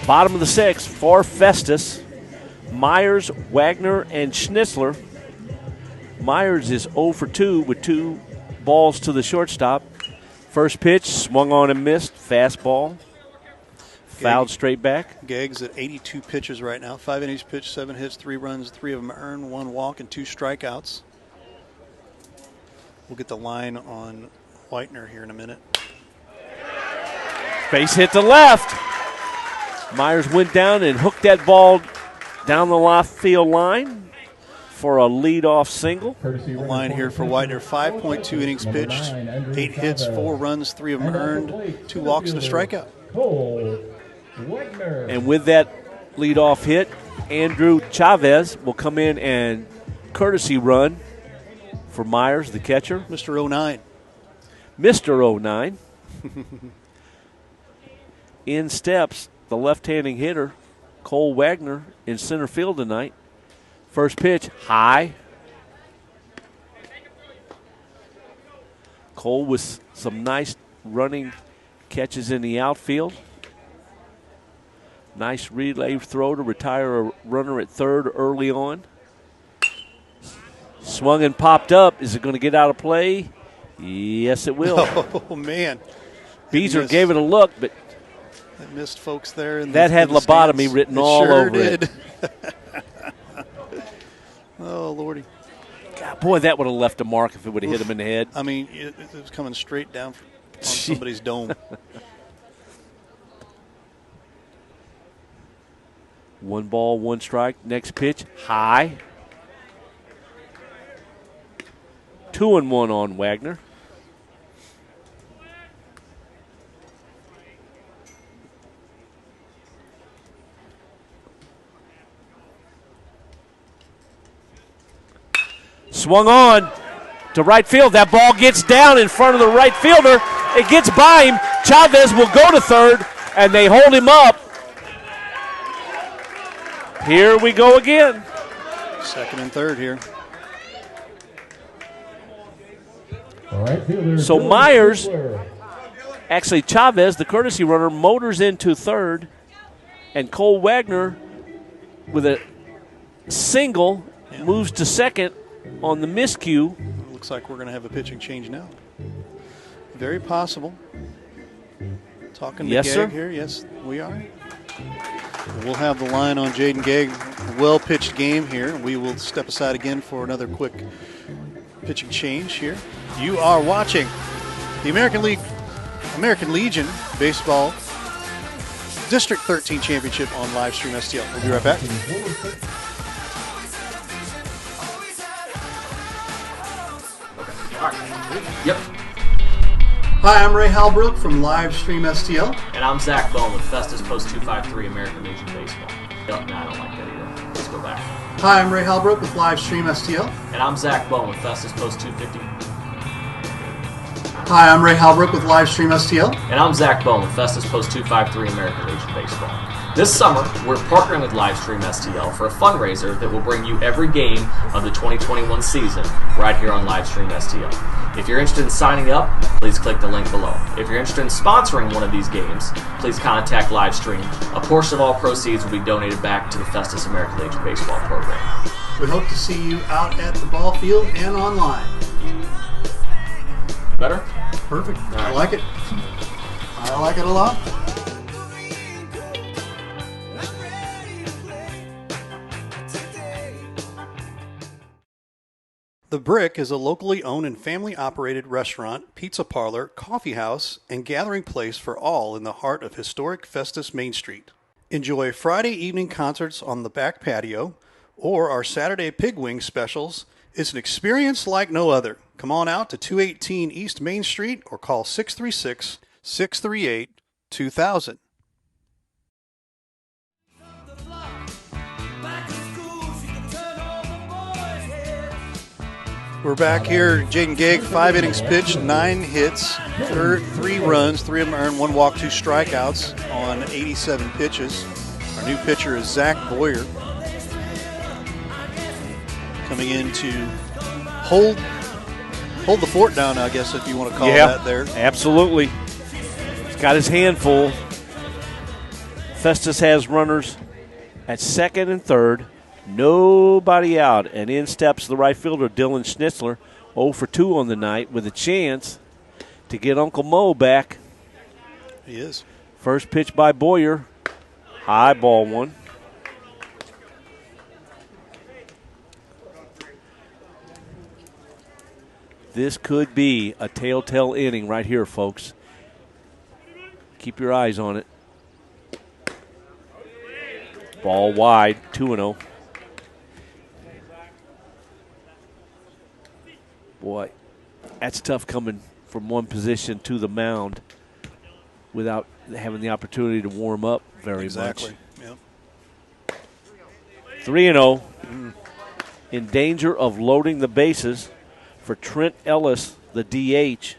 Bottom of the 6th for Festus. Myers, Wagner, and Schnitzler. Myers is 0 for 2 with 2 balls to the shortstop. First pitch, swung on and missed. Fastball. Fouled straight back. Geggs at 82 pitches right now. 5 innings pitched, 7 hits, 3 runs, 3 of them earned, 1 walk, and 2 strikeouts. We'll get the line on Whitener here in a minute. Base hit to left. Myers went down and hooked that ball down the left field line for a leadoff single. The line here for Whitener, 5.2 innings pitched, 8 hits, 4 runs, 3 of them earned, 2 walks and a strikeout. And with that leadoff hit, Andrew Chavez will come in and courtesy run for Myers, the catcher. Mr. 09. Mr. 09. In steps the left-handing hitter, Cole Wagner, in center field tonight. First pitch, high. Cole with some nice running catches in the outfield. Nice relay throw to retire a runner at third early on. Swung and popped up. Is it going to get out of play? Yes, it will. Oh, man. Beezer gave it a look, but it missed folks there. That had lobotomy written all over it. Oh, Lordy. God, boy, that would have left a mark if it would have hit him in the head. I mean, it was coming straight down on somebody's dome. 1 ball, 1 strike. Next pitch, high. 2-1 on Wagner. Swung on to right field. That ball gets down in front of the right fielder. It gets by him. Chavez will go to third, and they hold him up. Here we go again. Second and third here. So Myers, actually Chavez, the courtesy runner, motors into third, and Cole Wagner with a single moves to second on the miscue. Looks like we're going to have a pitching change now. Very possible. Talking to Yes, Gegg sir. here. Yes, we are. We'll have the line on Jaden Gegg. Well-pitched game here. We will step aside again for another quick pitching change here. You are watching the American Legion Baseball District 13 Championship on Livestream STL. We'll be right back. Yep. Hi, I'm Ray Halbrook from Livestream STL. And I'm Zach Bone with Festus Post 253 American Legion Baseball. Yep, no, I don't like that either. Let's go back. Hi, I'm Ray Halbrook with Livestream STL. And I'm Zach Bone with Festus Post 250. Hi, I'm Ray Halbrook with Livestream STL. And I'm Zach Bone with Festus Post 253 American Legion Baseball. This summer, we're partnering with Livestream STL for a fundraiser that will bring you every game of the 2021 season right here on Livestream STL. If you're interested in signing up, please click the link below. If you're interested in sponsoring one of these games, please contact Livestream. A portion of all proceeds will be donated back to the Festus American Legion Baseball program. We hope to see you out at the ball field and online. Better? Perfect. Right. I like it. I like it a lot. The Brick is a locally owned and family-operated restaurant, pizza parlor, coffee house, and gathering place for all in the heart of historic Festus Main Street. Enjoy Friday evening concerts on the back patio or our Saturday pig wing specials. It's an experience like no other. Come on out to 218 East Main Street or call 636-638-2000. We're back here. Jaden Gegg, 5 innings pitched, 9 hits, 3 runs, 3 of them earned, 1 walk, 2 strikeouts on 87 pitches. Our new pitcher is Zach Boyer, coming in to hold the fort down, I guess, if you want to call that there. Absolutely. He's got his hand full. Festus has runners at second and third. Nobody out, and in steps the right fielder, Dylan Schnitzler, 0 for 2 on the night, with a chance to get Uncle Mo back. He is. First pitch by Boyer. High ball one. This could be a telltale inning right here, folks. Keep your eyes on it. Ball wide, 2-0. Boy, that's tough coming from one position to the mound without having the opportunity to warm up very much. Yep. 3-0. In danger of loading the bases for Trent Ellis, the DH.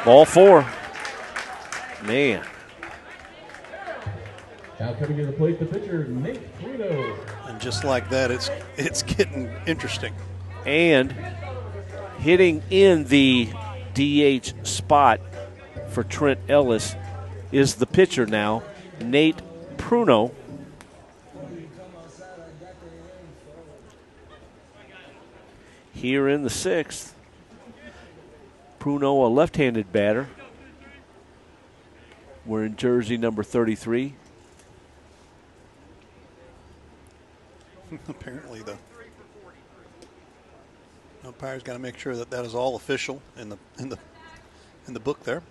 Ball 4. Man. Now coming to the plate, the pitcher, Nate Bruno. And just like that, it's getting interesting. And hitting in the DH spot for Trent Ellis is the pitcher now, Nate Pruno. Here in the 6th, Pruno, a left-handed batter, wearing jersey number 33. Apparently the umpire's got to make sure that is all official in the book there.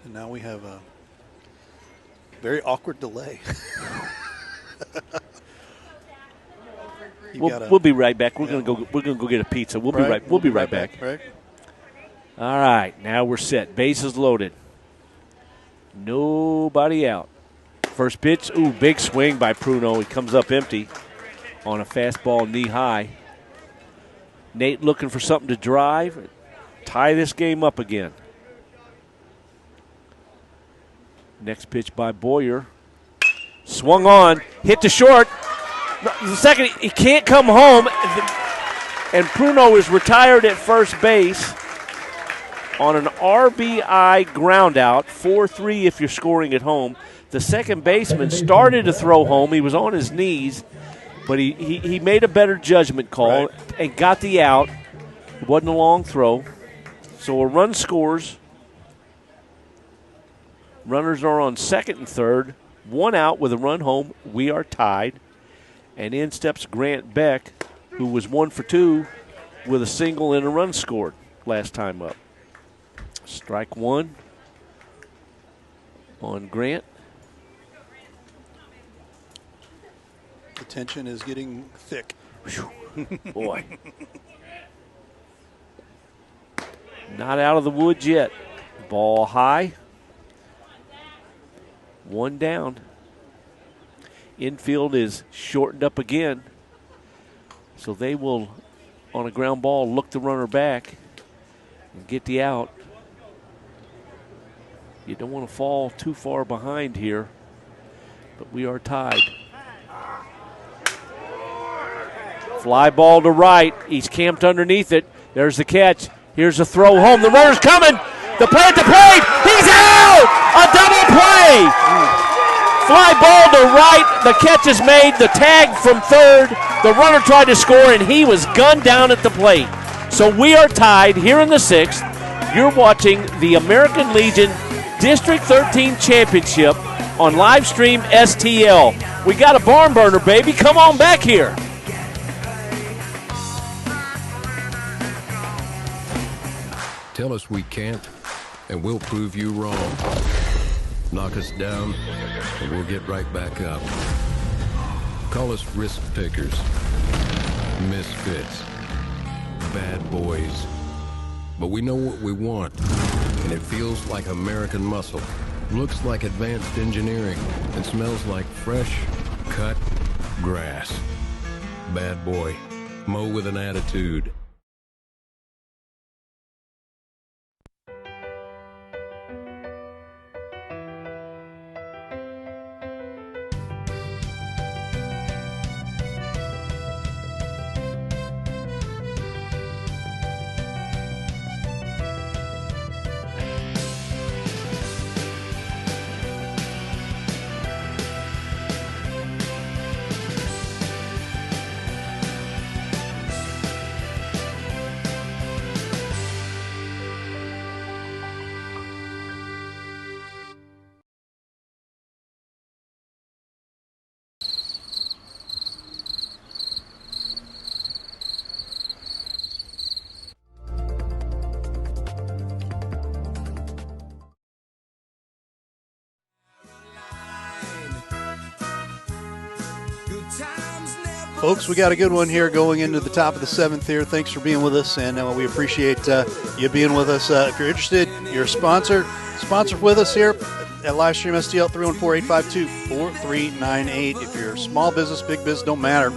And now we have a very awkward delay. We'll be right back. We're gonna go get a pizza. We'll be right back. Right. All right, now we're set. Bases loaded. Nobody out. First pitch. Ooh, big swing by Pruno. He comes up empty on a fastball knee high. Nate looking for something to drive, tie this game up again. Next pitch by Boyer. Swung on, hit to short. The second, he can't come home. And Pruno is retired at first base on an RBI ground out. 4-3 if you're scoring at home. The second baseman started to throw home. He was on his knees, but he made a better judgment call and got the out. It wasn't a long throw. So a run scores. Runners are on second and third. One out with a run home. We are tied. And in steps Grant Beck, who was 1 for 2 with a single and a run scored last time up. Strike one on Grant. The tension is getting thick. Boy. Not out of the woods yet. Ball high. One down. Infield is shortened up again. So they will, on a ground ball, look the runner back and get the out. You don't want to fall too far behind here, but we are tied. Fly ball to right. He's camped underneath it. There's the catch. Here's the throw home. The runner's coming. The play at the plate. He's out! A double play! Fly ball to right. The catch is made. The tag from third. The runner tried to score, and he was gunned down at the plate. So we are tied here in the sixth. You're watching the American Legion District 13 Championship on Livestream STL. We got a barn burner, baby. Come on back here. Tell us we can't, and we'll prove you wrong. Knock us down, and we'll get right back up. Call us risk takers, misfits, bad boys. But we know what we want, and it feels like American muscle, looks like advanced engineering, and smells like fresh, cut grass. Bad boy, mow with an attitude. Folks, we got a good one here going into the top of the seventh here. Thanks for being with us, and we appreciate you being with us. If you're interested, you're a sponsor with us here at Livestream STL, 314-852-4398. If you're a small business, big business, don't matter.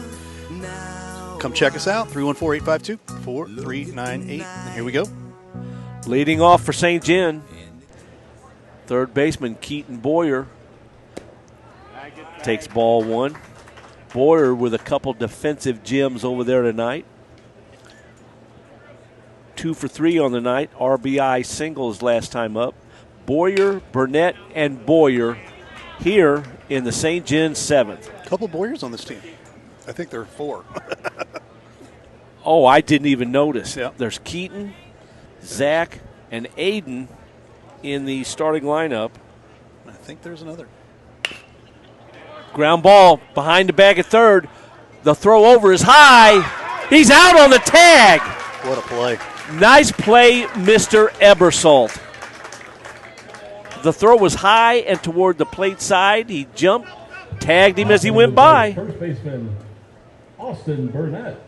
Come check us out, 314-852-4398. And here we go. Leading off for St. John, third baseman Keaton Boyer takes ball one. Boyer with a couple defensive gems over there tonight. 2 for 3 on the night. RBI singles last time up. Boyer, Burnett, and Boyer here in the St. John seventh. A couple Boyers on this team. I think there are 4. Oh, I didn't even notice. Yep. There's Keaton, Zach, and Aiden in the starting lineup. I think there's another. Ground ball behind the bag at third. The throw over is high. He's out on the tag. What a play. Nice play, Mr. Ebersold. The throw was high and toward the plate side. He jumped, tagged him as he went by. First baseman, Austin Burnett.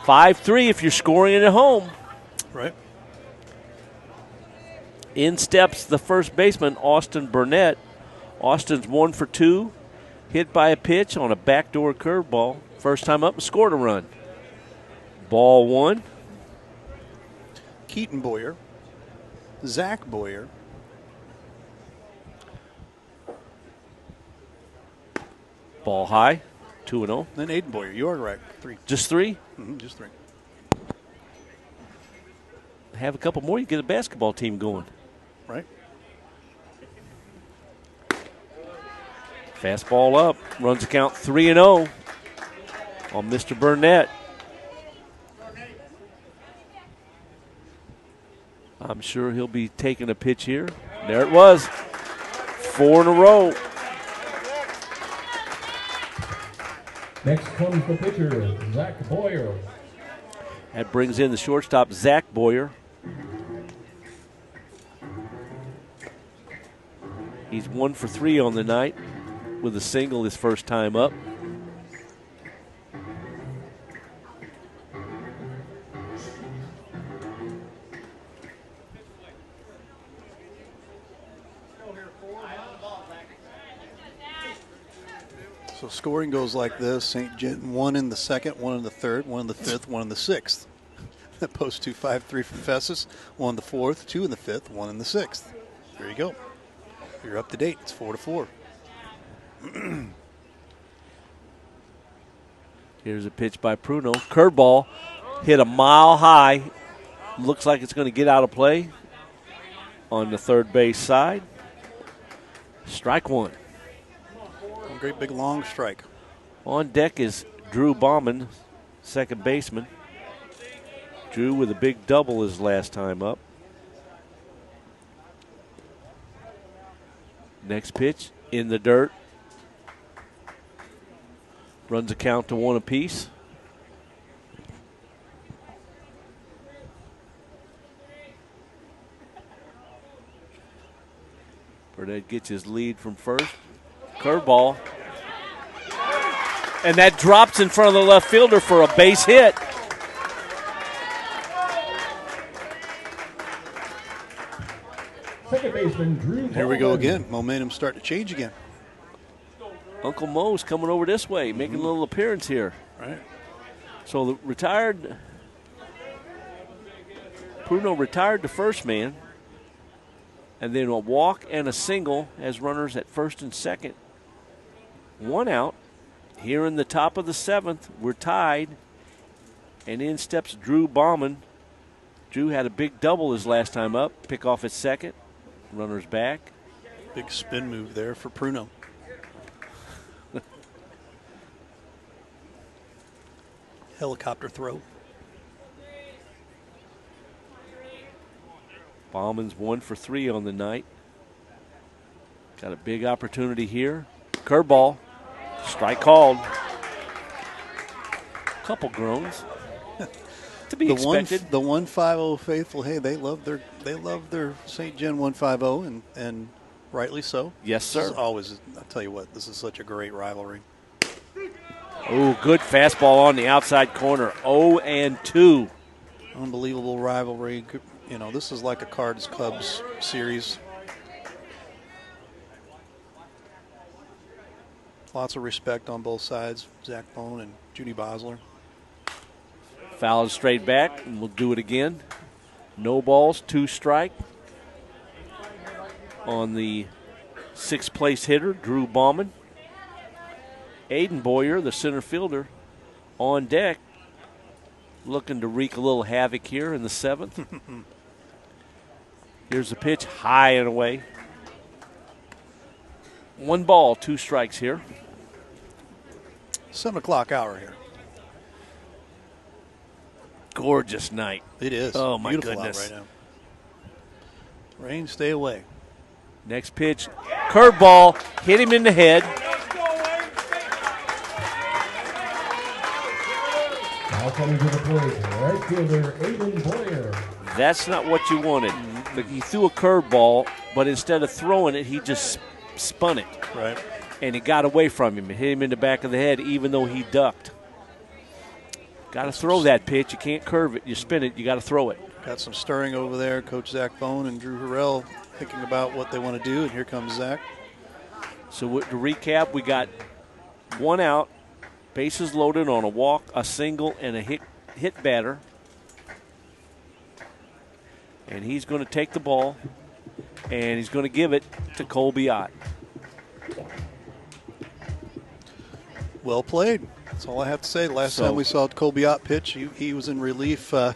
5-3 if you're scoring it at home. Right. In steps the first baseman, Austin Burnett. Austin's 1 for 2. Hit by a pitch on a backdoor curveball. First time up and scored a run. Ball one. Keaton Boyer. Zach Boyer. Ball high, 2-0. Then Aiden Boyer, you are right. 3. Just 3? Mm-hmm, just 3. Have a couple more, you get a basketball team going. Right. Fastball up, runs the count 3-0 on Mr. Burnett. I'm sure he'll be taking a pitch here. There it was. 4 in a row. Next comes the pitcher, Zach Boyer. That brings in the shortstop, Zach Boyer. He's 1 for 3 on the night with a single his first time up. So scoring goes like this. St. Gen 1 in the second, 1 in the third, 1 in the fifth, 1 in the sixth. Post 2-5-3 from Festus, 1 in the fourth, 2 in the fifth, 1 in the sixth. There you go. You're up to date. It's 4-4. Here's a pitch by Pruno. Curveball hit a mile high. Looks like it's going to get out of play on the third base side. Strike 1. Great big long strike. On deck is Drew Bauman, second baseman. Drew with a big double his last time up. Next pitch in the dirt. Runs a count to 1 apiece. Burnett gets his lead from first. Curveball. And that drops in front of the left fielder for a base hit. Second baseman, Drew. Here we go again. Momentum starting to change again. Uncle Mo's coming over this way, making a little appearance here. Right. So the Pruno retired the first man. And then a walk and a single as runners at first and second. 1 out. Here in the top of the 7th, we're tied. And in steps Drew Bauman. Drew had a big double his last time up. Pick off his second. Runners back. Big spin move there for Pruno. Helicopter throw. Bauman's 1 for 3 on the night. Got a big opportunity here. Curveball. Strike called. Couple groans. To be expected. The 150 faithful, hey, they love their St. Gen 150 and rightly so. Yes, sir. This is always, I'll tell you what, this is such a great rivalry. Oh, good fastball on the outside corner. 0-2. Unbelievable rivalry. You know, this is like a Cards Cubs series. Lots of respect on both sides, Zach Bone and Judy Bosler. Foul straight back, and we'll do it again. No balls, 2 strike. On the 6th place hitter, Drew Bauman. Aiden Boyer, the center fielder, on deck, looking to wreak a little havoc here in the 7th. Here's the pitch, high and away. 1 ball, 2 strikes here. 7 o'clock hour here. Gorgeous night. It is. Oh, my Beautiful goodness. out right now. Rain, stay away. Next pitch, curveball, hit him in the head. Now coming to the plate, right fielder Aiden Boyer. That's not what you wanted. He threw a curveball, but instead of throwing it, he just spun it. Right. And it got away from him and hit him in the back of the head, even though he ducked. Got to throw that pitch. You can't curve it. You spin it. You got to throw it. Got some stirring over there. Coach Zach Bone and Drew Harrell thinking about what they want to do, and here comes Zach. So to recap, we got 1 out, bases loaded on a walk, a single, and a hit batter. And he's going to take the ball, and he's going to give it to Colby Ott. Well played. That's all I have to say. Last time we saw Colby Ott pitch, he was in relief for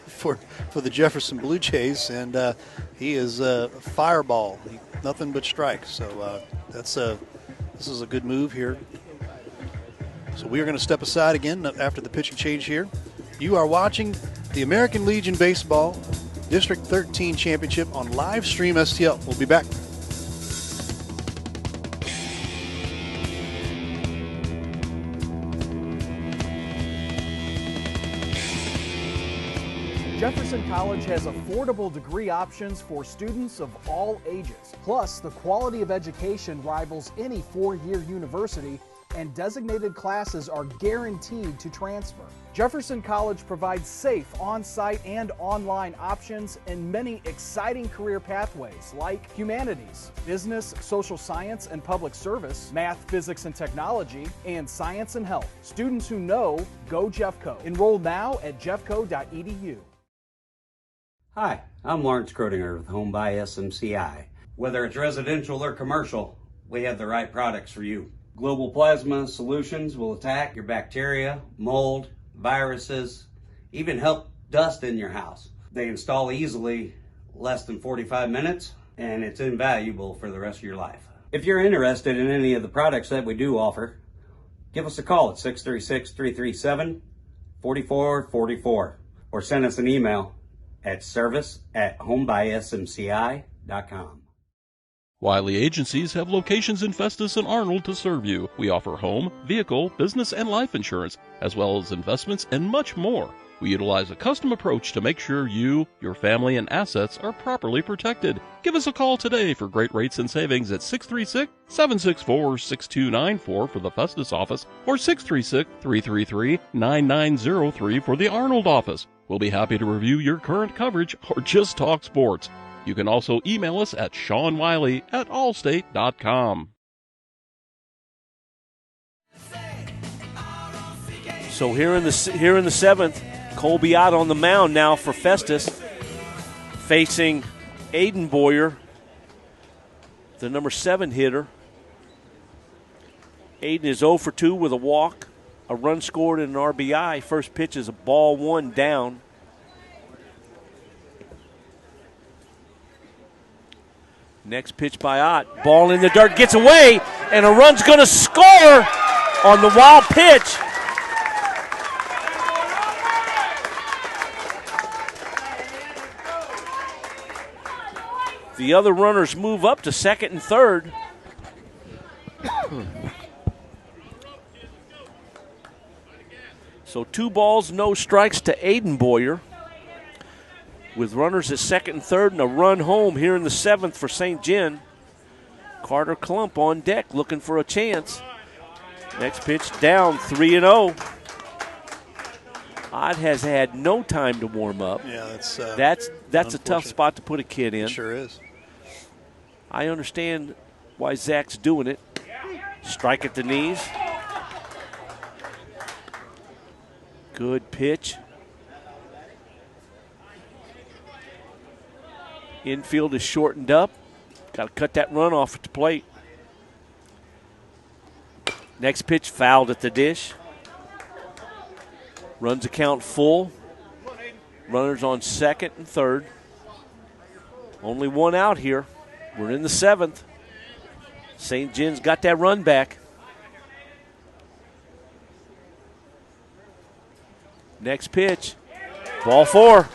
the Jefferson Blue Jays, and he is a fireball. Nothing but strikes. So this is a good move here. So we are going to step aside again after the pitching change here. You are watching the American Legion Baseball District 13 Championship on Live Stream STL. We'll be back. Jefferson College has affordable degree options for students of all ages. Plus, the quality of education rivals any four-year university, and designated classes are guaranteed to transfer. Jefferson College provides safe on-site and online options and many exciting career pathways like humanities, business, social science and public service, math, physics and technology, and science and health. Students who know, go Jeffco. Enroll now at jeffco.edu. Hi, I'm Lawrence Crodinger with Home by SMCI. Whether it's residential or commercial, we have the right products for you. Global Plasma Solutions will attack your bacteria, mold, viruses, even help dust in your house. They install easily, less than 45 minutes, and it's invaluable for the rest of your life. If you're interested in any of the products that we do offer, give us a call at 636-337-4444 or send us an email at service@homebysmci.com. Wiley Agencies have locations in Festus and Arnold to serve you. We offer home, vehicle, business, and life insurance, as well as investments and much more. We utilize a custom approach to make sure you, your family, and assets are properly protected. Give us a call today for great rates and savings at 636-764-6294 for the Festus office or 636-333-9903 for the Arnold office. We'll be happy to review your current coverage or just talk sports. You can also email us at SeanWiley@allstate.com. So here in the seventh, Colby Ott on the mound now for Festus, facing Aiden Boyer, the number 7 hitter. Aiden is 0 for 2 with a walk, a run scored, and an RBI. First pitch is a ball 1 down. Next pitch by Ott. Ball in the dirt, gets away, and a run's going to score on the wild pitch. The other runners move up to second and third. So 2 balls, no strikes to Aiden Boyer, with runners at second and third and a run home here in the 7th for St. Gen. Carter Klump on deck looking for a chance. Next pitch down, 3-0. Ott has had no time to warm up. Yeah, that's a tough spot to put a kid in. It sure is. I understand why Zach's doing it. Strike at the knees. Good pitch. Infield is shortened up. Got to cut that run off at the plate. Next pitch fouled at the dish. Runs the count full. Runners on second and third. Only one out here. We're in the 7th. St. Jen's got that run back. Next pitch. Ball 4.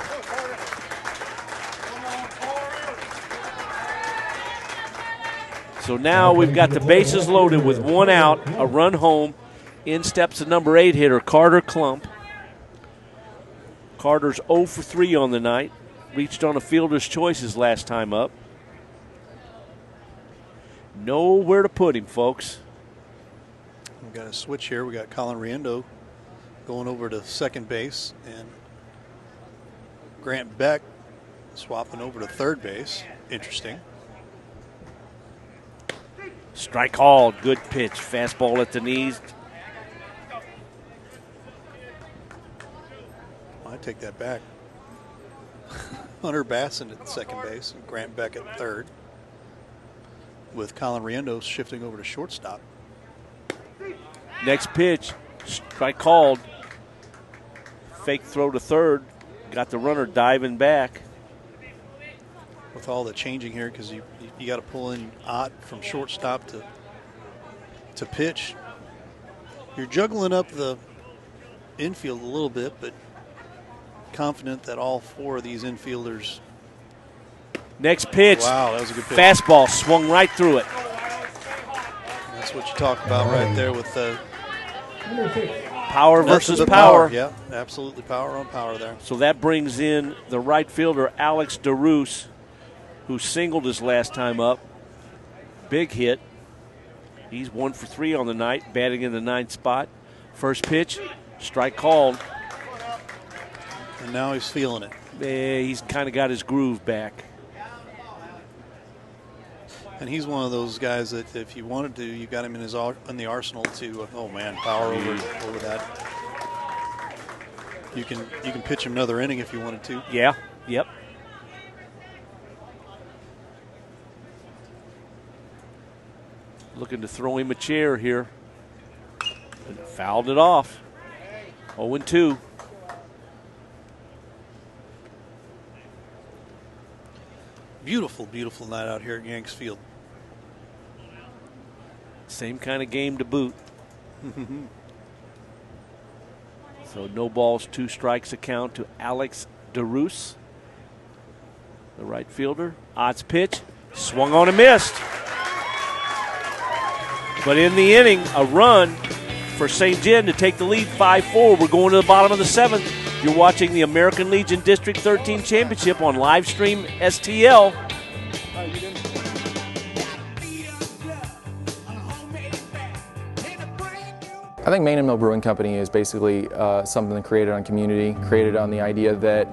So now we've got the bases loaded with 1 out, a run home. In steps the number 8 hitter, Carter Klump. Carter's 0 for 3 on the night. Reached on a fielder's choice his last time up. Nowhere to put him, folks. We've got a switch here. We got Colin Riendo going over to second base, and Grant Beck swapping over to third base. Interesting. Strike called. Good pitch. Fastball at the knees. I take that back. Hunter Basson at second base and Grant Beck at third, with Colin Riendo shifting over to shortstop. Next pitch, strike called. Fake throw to third. Got the runner diving back. With all the changing here, because you got to pull in Ott from shortstop to pitch. You're juggling up the infield a little bit, but confident that all four of these infielders. Next pitch. Wow, that was a good pitch. Fastball swung right through it. That's what you talk about right there with the power versus power. Yeah, absolutely power on power there. So that brings in the right fielder, Alex DeRoos, who singled his last time up. Big hit. He's 1 for 3 on the night, batting in the 9th spot. First pitch, strike called. And now he's feeling it. He's kind of got his groove back. And he's one of those guys that if you wanted to, you got him in the arsenal to, oh man, power over that. You can pitch him another inning if you wanted to. Yeah, yep. Looking to throw him a chair here. And fouled it off. 0-2. Beautiful, beautiful night out here at Yanks Field. Same kind of game to boot. So no balls, 2 strikes account to Alex DeRoos, the right fielder. Ott's pitch, swung on and missed. But in the inning, a run for St. John to take the lead 5-4. We're going to the bottom of the 7th. You're watching the American Legion District 13 Championship on Livestream STL. I think Main and Mill Brewing Company is basically something created on community, created on the idea that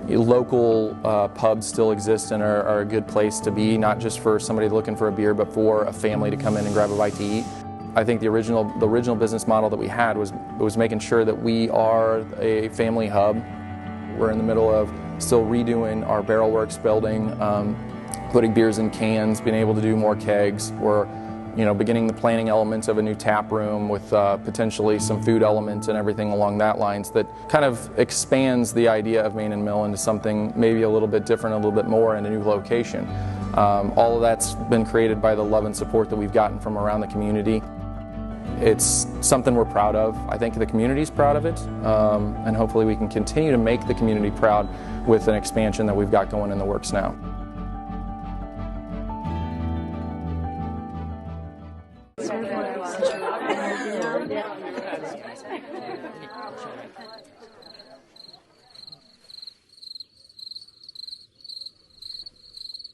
local pubs still exist and are a good place to be, not just for somebody looking for a beer, but for a family to come in and grab a bite to eat. I think the original business model that we had was making sure that we are a family hub. We're in the middle of still redoing our Barrel Works building, putting beers in cans, being able to do more kegs. We're beginning the planning elements of a new tap room with potentially some food elements and everything along that lines that kind of expands the idea of Main and Mill into something maybe a little bit different, a little bit more in a new location. All of that's been created by the love and support that we've gotten from around the community. It's something we're proud of. I think the community's proud of it, and hopefully we can continue to make the community proud with an expansion that we've got going in the works now.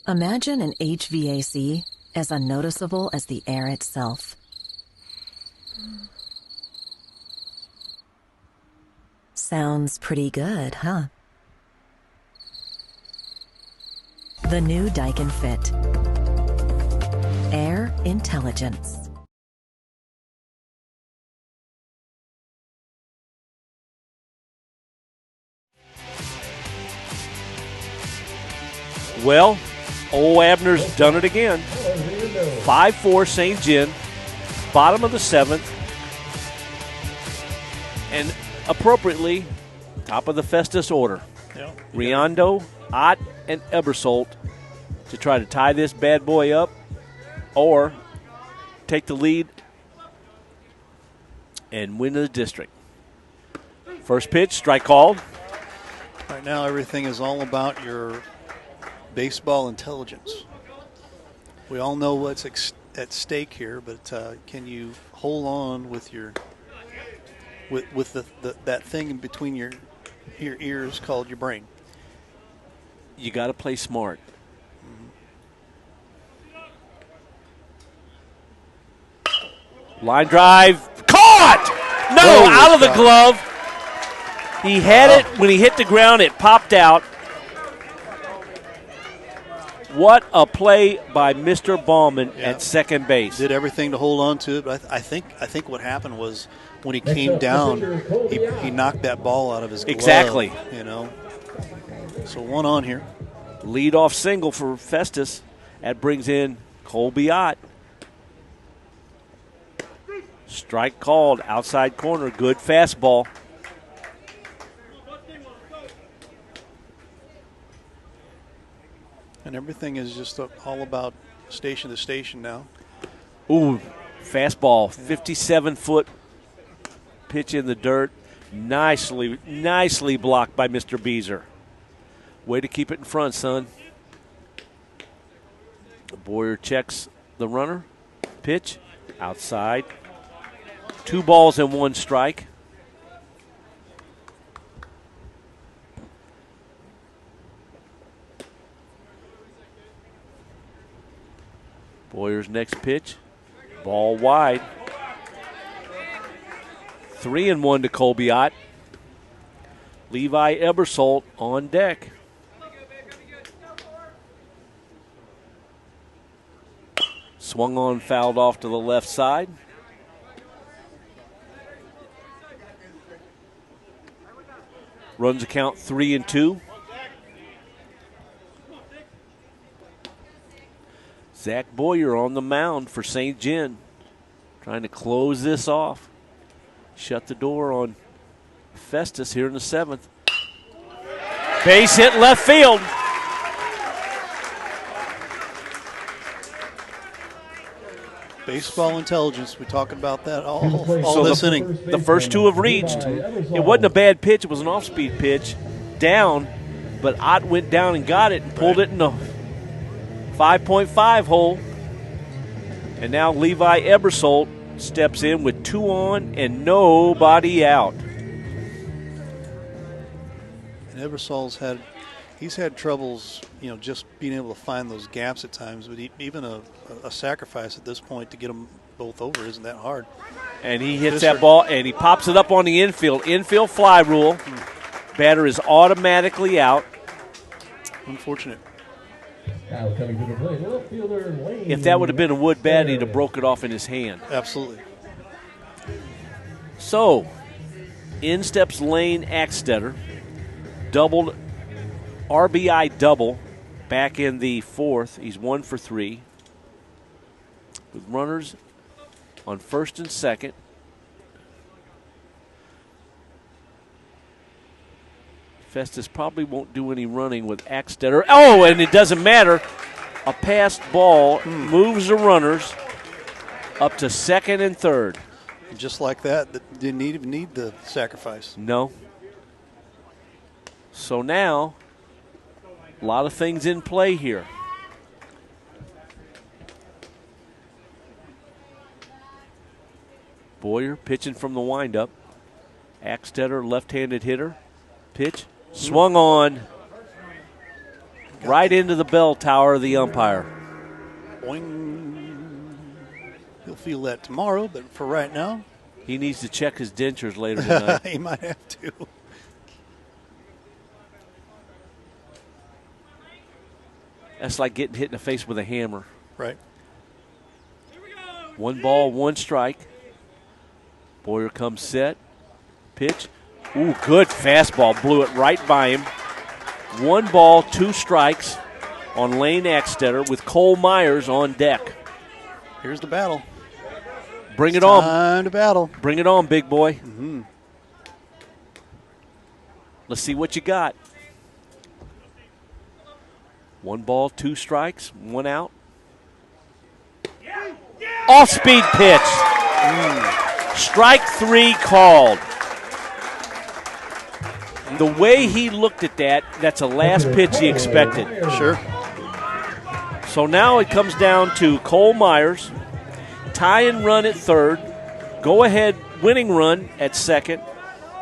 Imagine an HVAC as unnoticeable as the air itself. Sounds pretty good, huh? The new Daikin Fit. Air intelligence. Well, old Abner's done it again. 5-4 St. John, bottom of the 7th. And appropriately, top of the Festus order. Yep. Riondo, Ott, and Ebersold to try to tie this bad boy up or take the lead and win the district. First pitch, strike called. Right now, everything is all about your baseball intelligence. We all know what's at stake here, but can you hold on with your with that thing in between your ears called your brain? You got to play smart. Line drive, caught! No, out of the glove. He had it when he hit the ground. It popped out. What a play by Mr. Ballman at second base. Did everything to hold on to it, but I think what happened was when he came down, he knocked that ball out of his glove. Exactly. So one on here. Lead-off single for Festus. That brings in Colby Ott. Strike called, outside corner, good fastball. And everything is just all about station to station now. Ooh, fastball, 57-foot pitch in the dirt. Nicely blocked by Mr. Beezer. Way to keep it in front, son. Boyer checks the runner. Pitch, outside. 2 balls and 1 strike. Boyer's next pitch, ball wide. 3-1 to Colby Ott. Levi Ebersold on deck. Swung on, fouled off to the left side. Runs a count 3-2. Zach Boyer on the mound for St. John, trying to close this off. Shut the door on Festus here in the 7th. Base hit left field. Baseball intelligence. We talking about that all this inning. The first 2 have reached. It wasn't a bad pitch. It was an off-speed pitch. Down, but Ott went down and got it and pulled it in the 5.5 hole. And now Levi Ebersold steps in with 2 on and nobody out. And Ebersold's had troubles, just being able to find those gaps at times. But even a sacrifice at this point to get them both over isn't that hard. And he hits that ball and he pops it up on the infield. Infield fly rule. Batter is automatically out. Unfortunate. Now coming to the plate, left fielder Lane. If that would have been a wood bat, he'd have broke it off in his hand. Absolutely. So, in steps Lane Axtetter. Doubled, RBI double back in the 4th. He's 1 for 3. With runners on 1st and 2nd. Festus probably won't do any running with Axtetter. Oh, and it doesn't matter. A passed ball moves the runners up to 2nd and 3rd. Just like that didn't even need the sacrifice. No. So now, a lot of things in play here. Boyer pitching from the windup. Axtetter, left-handed hitter. Pitch. Swung on. Right into the bell tower of the umpire. Boing. He'll feel that tomorrow, but for right now. He needs to check his dentures later tonight. He might have to. That's like getting hit in the face with a hammer. Right. 1 ball, 1 strike. Boyer comes set. Pitch. Ooh, good fastball. Blew it right by him. 1 ball, 2 strikes on Lane Axtetter with Cole Myers on deck. Here's the battle. Bring it on. Time to battle. Bring it on, big boy. Mm-hmm. Let's see what you got. 1 ball, 2 strikes, 1 out. Off-speed pitch. Strike 3 called. The way he looked at that, that's a last pitch he expected. Sure. So now it comes down to Cole Myers, tie and run at 3rd, go ahead winning run at 2nd.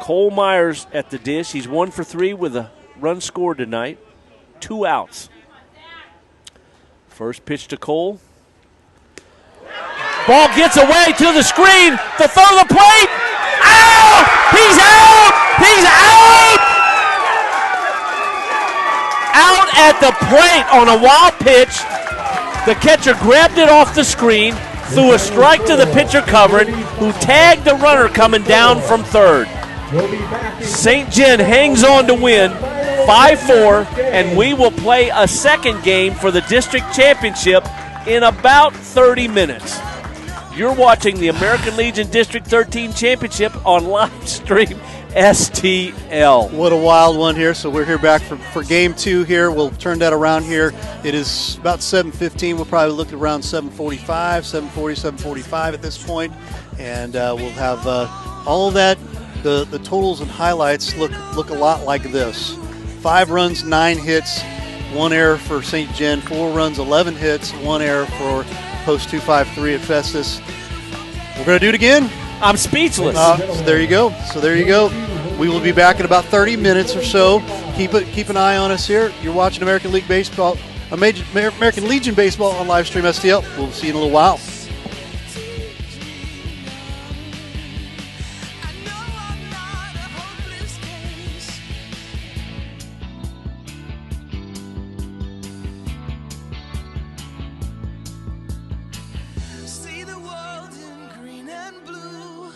Cole Myers at the dish. He's 1 for 3 with a run scored tonight. 2 outs. First pitch to Cole. Ball gets away to the screen. The third of the plate. Out! He's out! He's out! Out at the plate on a wild pitch. The catcher grabbed it off the screen, threw a strike to the pitcher covering, who tagged the runner coming down from 3rd. St. John hangs on to win 5-4, and we will play a second game for the district championship in about 30 minutes. You're watching the American Legion District 13 Championship on live stream STL. What a wild one here. So we're here back for game 2 here. We'll turn that around here. It is about 7:15. We'll probably look at around 7:45, 7:40, 7:45 at this point. And we'll have all of that. The totals and highlights look a lot like this. 5 runs, 9 hits, 1 error for St. Gen, 4 runs, 11 hits, 1 error for Post 253 at Festus. We're going to do it again. I'm speechless. So there you go. We will be back in about 30 minutes or so. Keep an eye on us here. You're watching American Legion Baseball on live stream STL. We'll see you in a little while.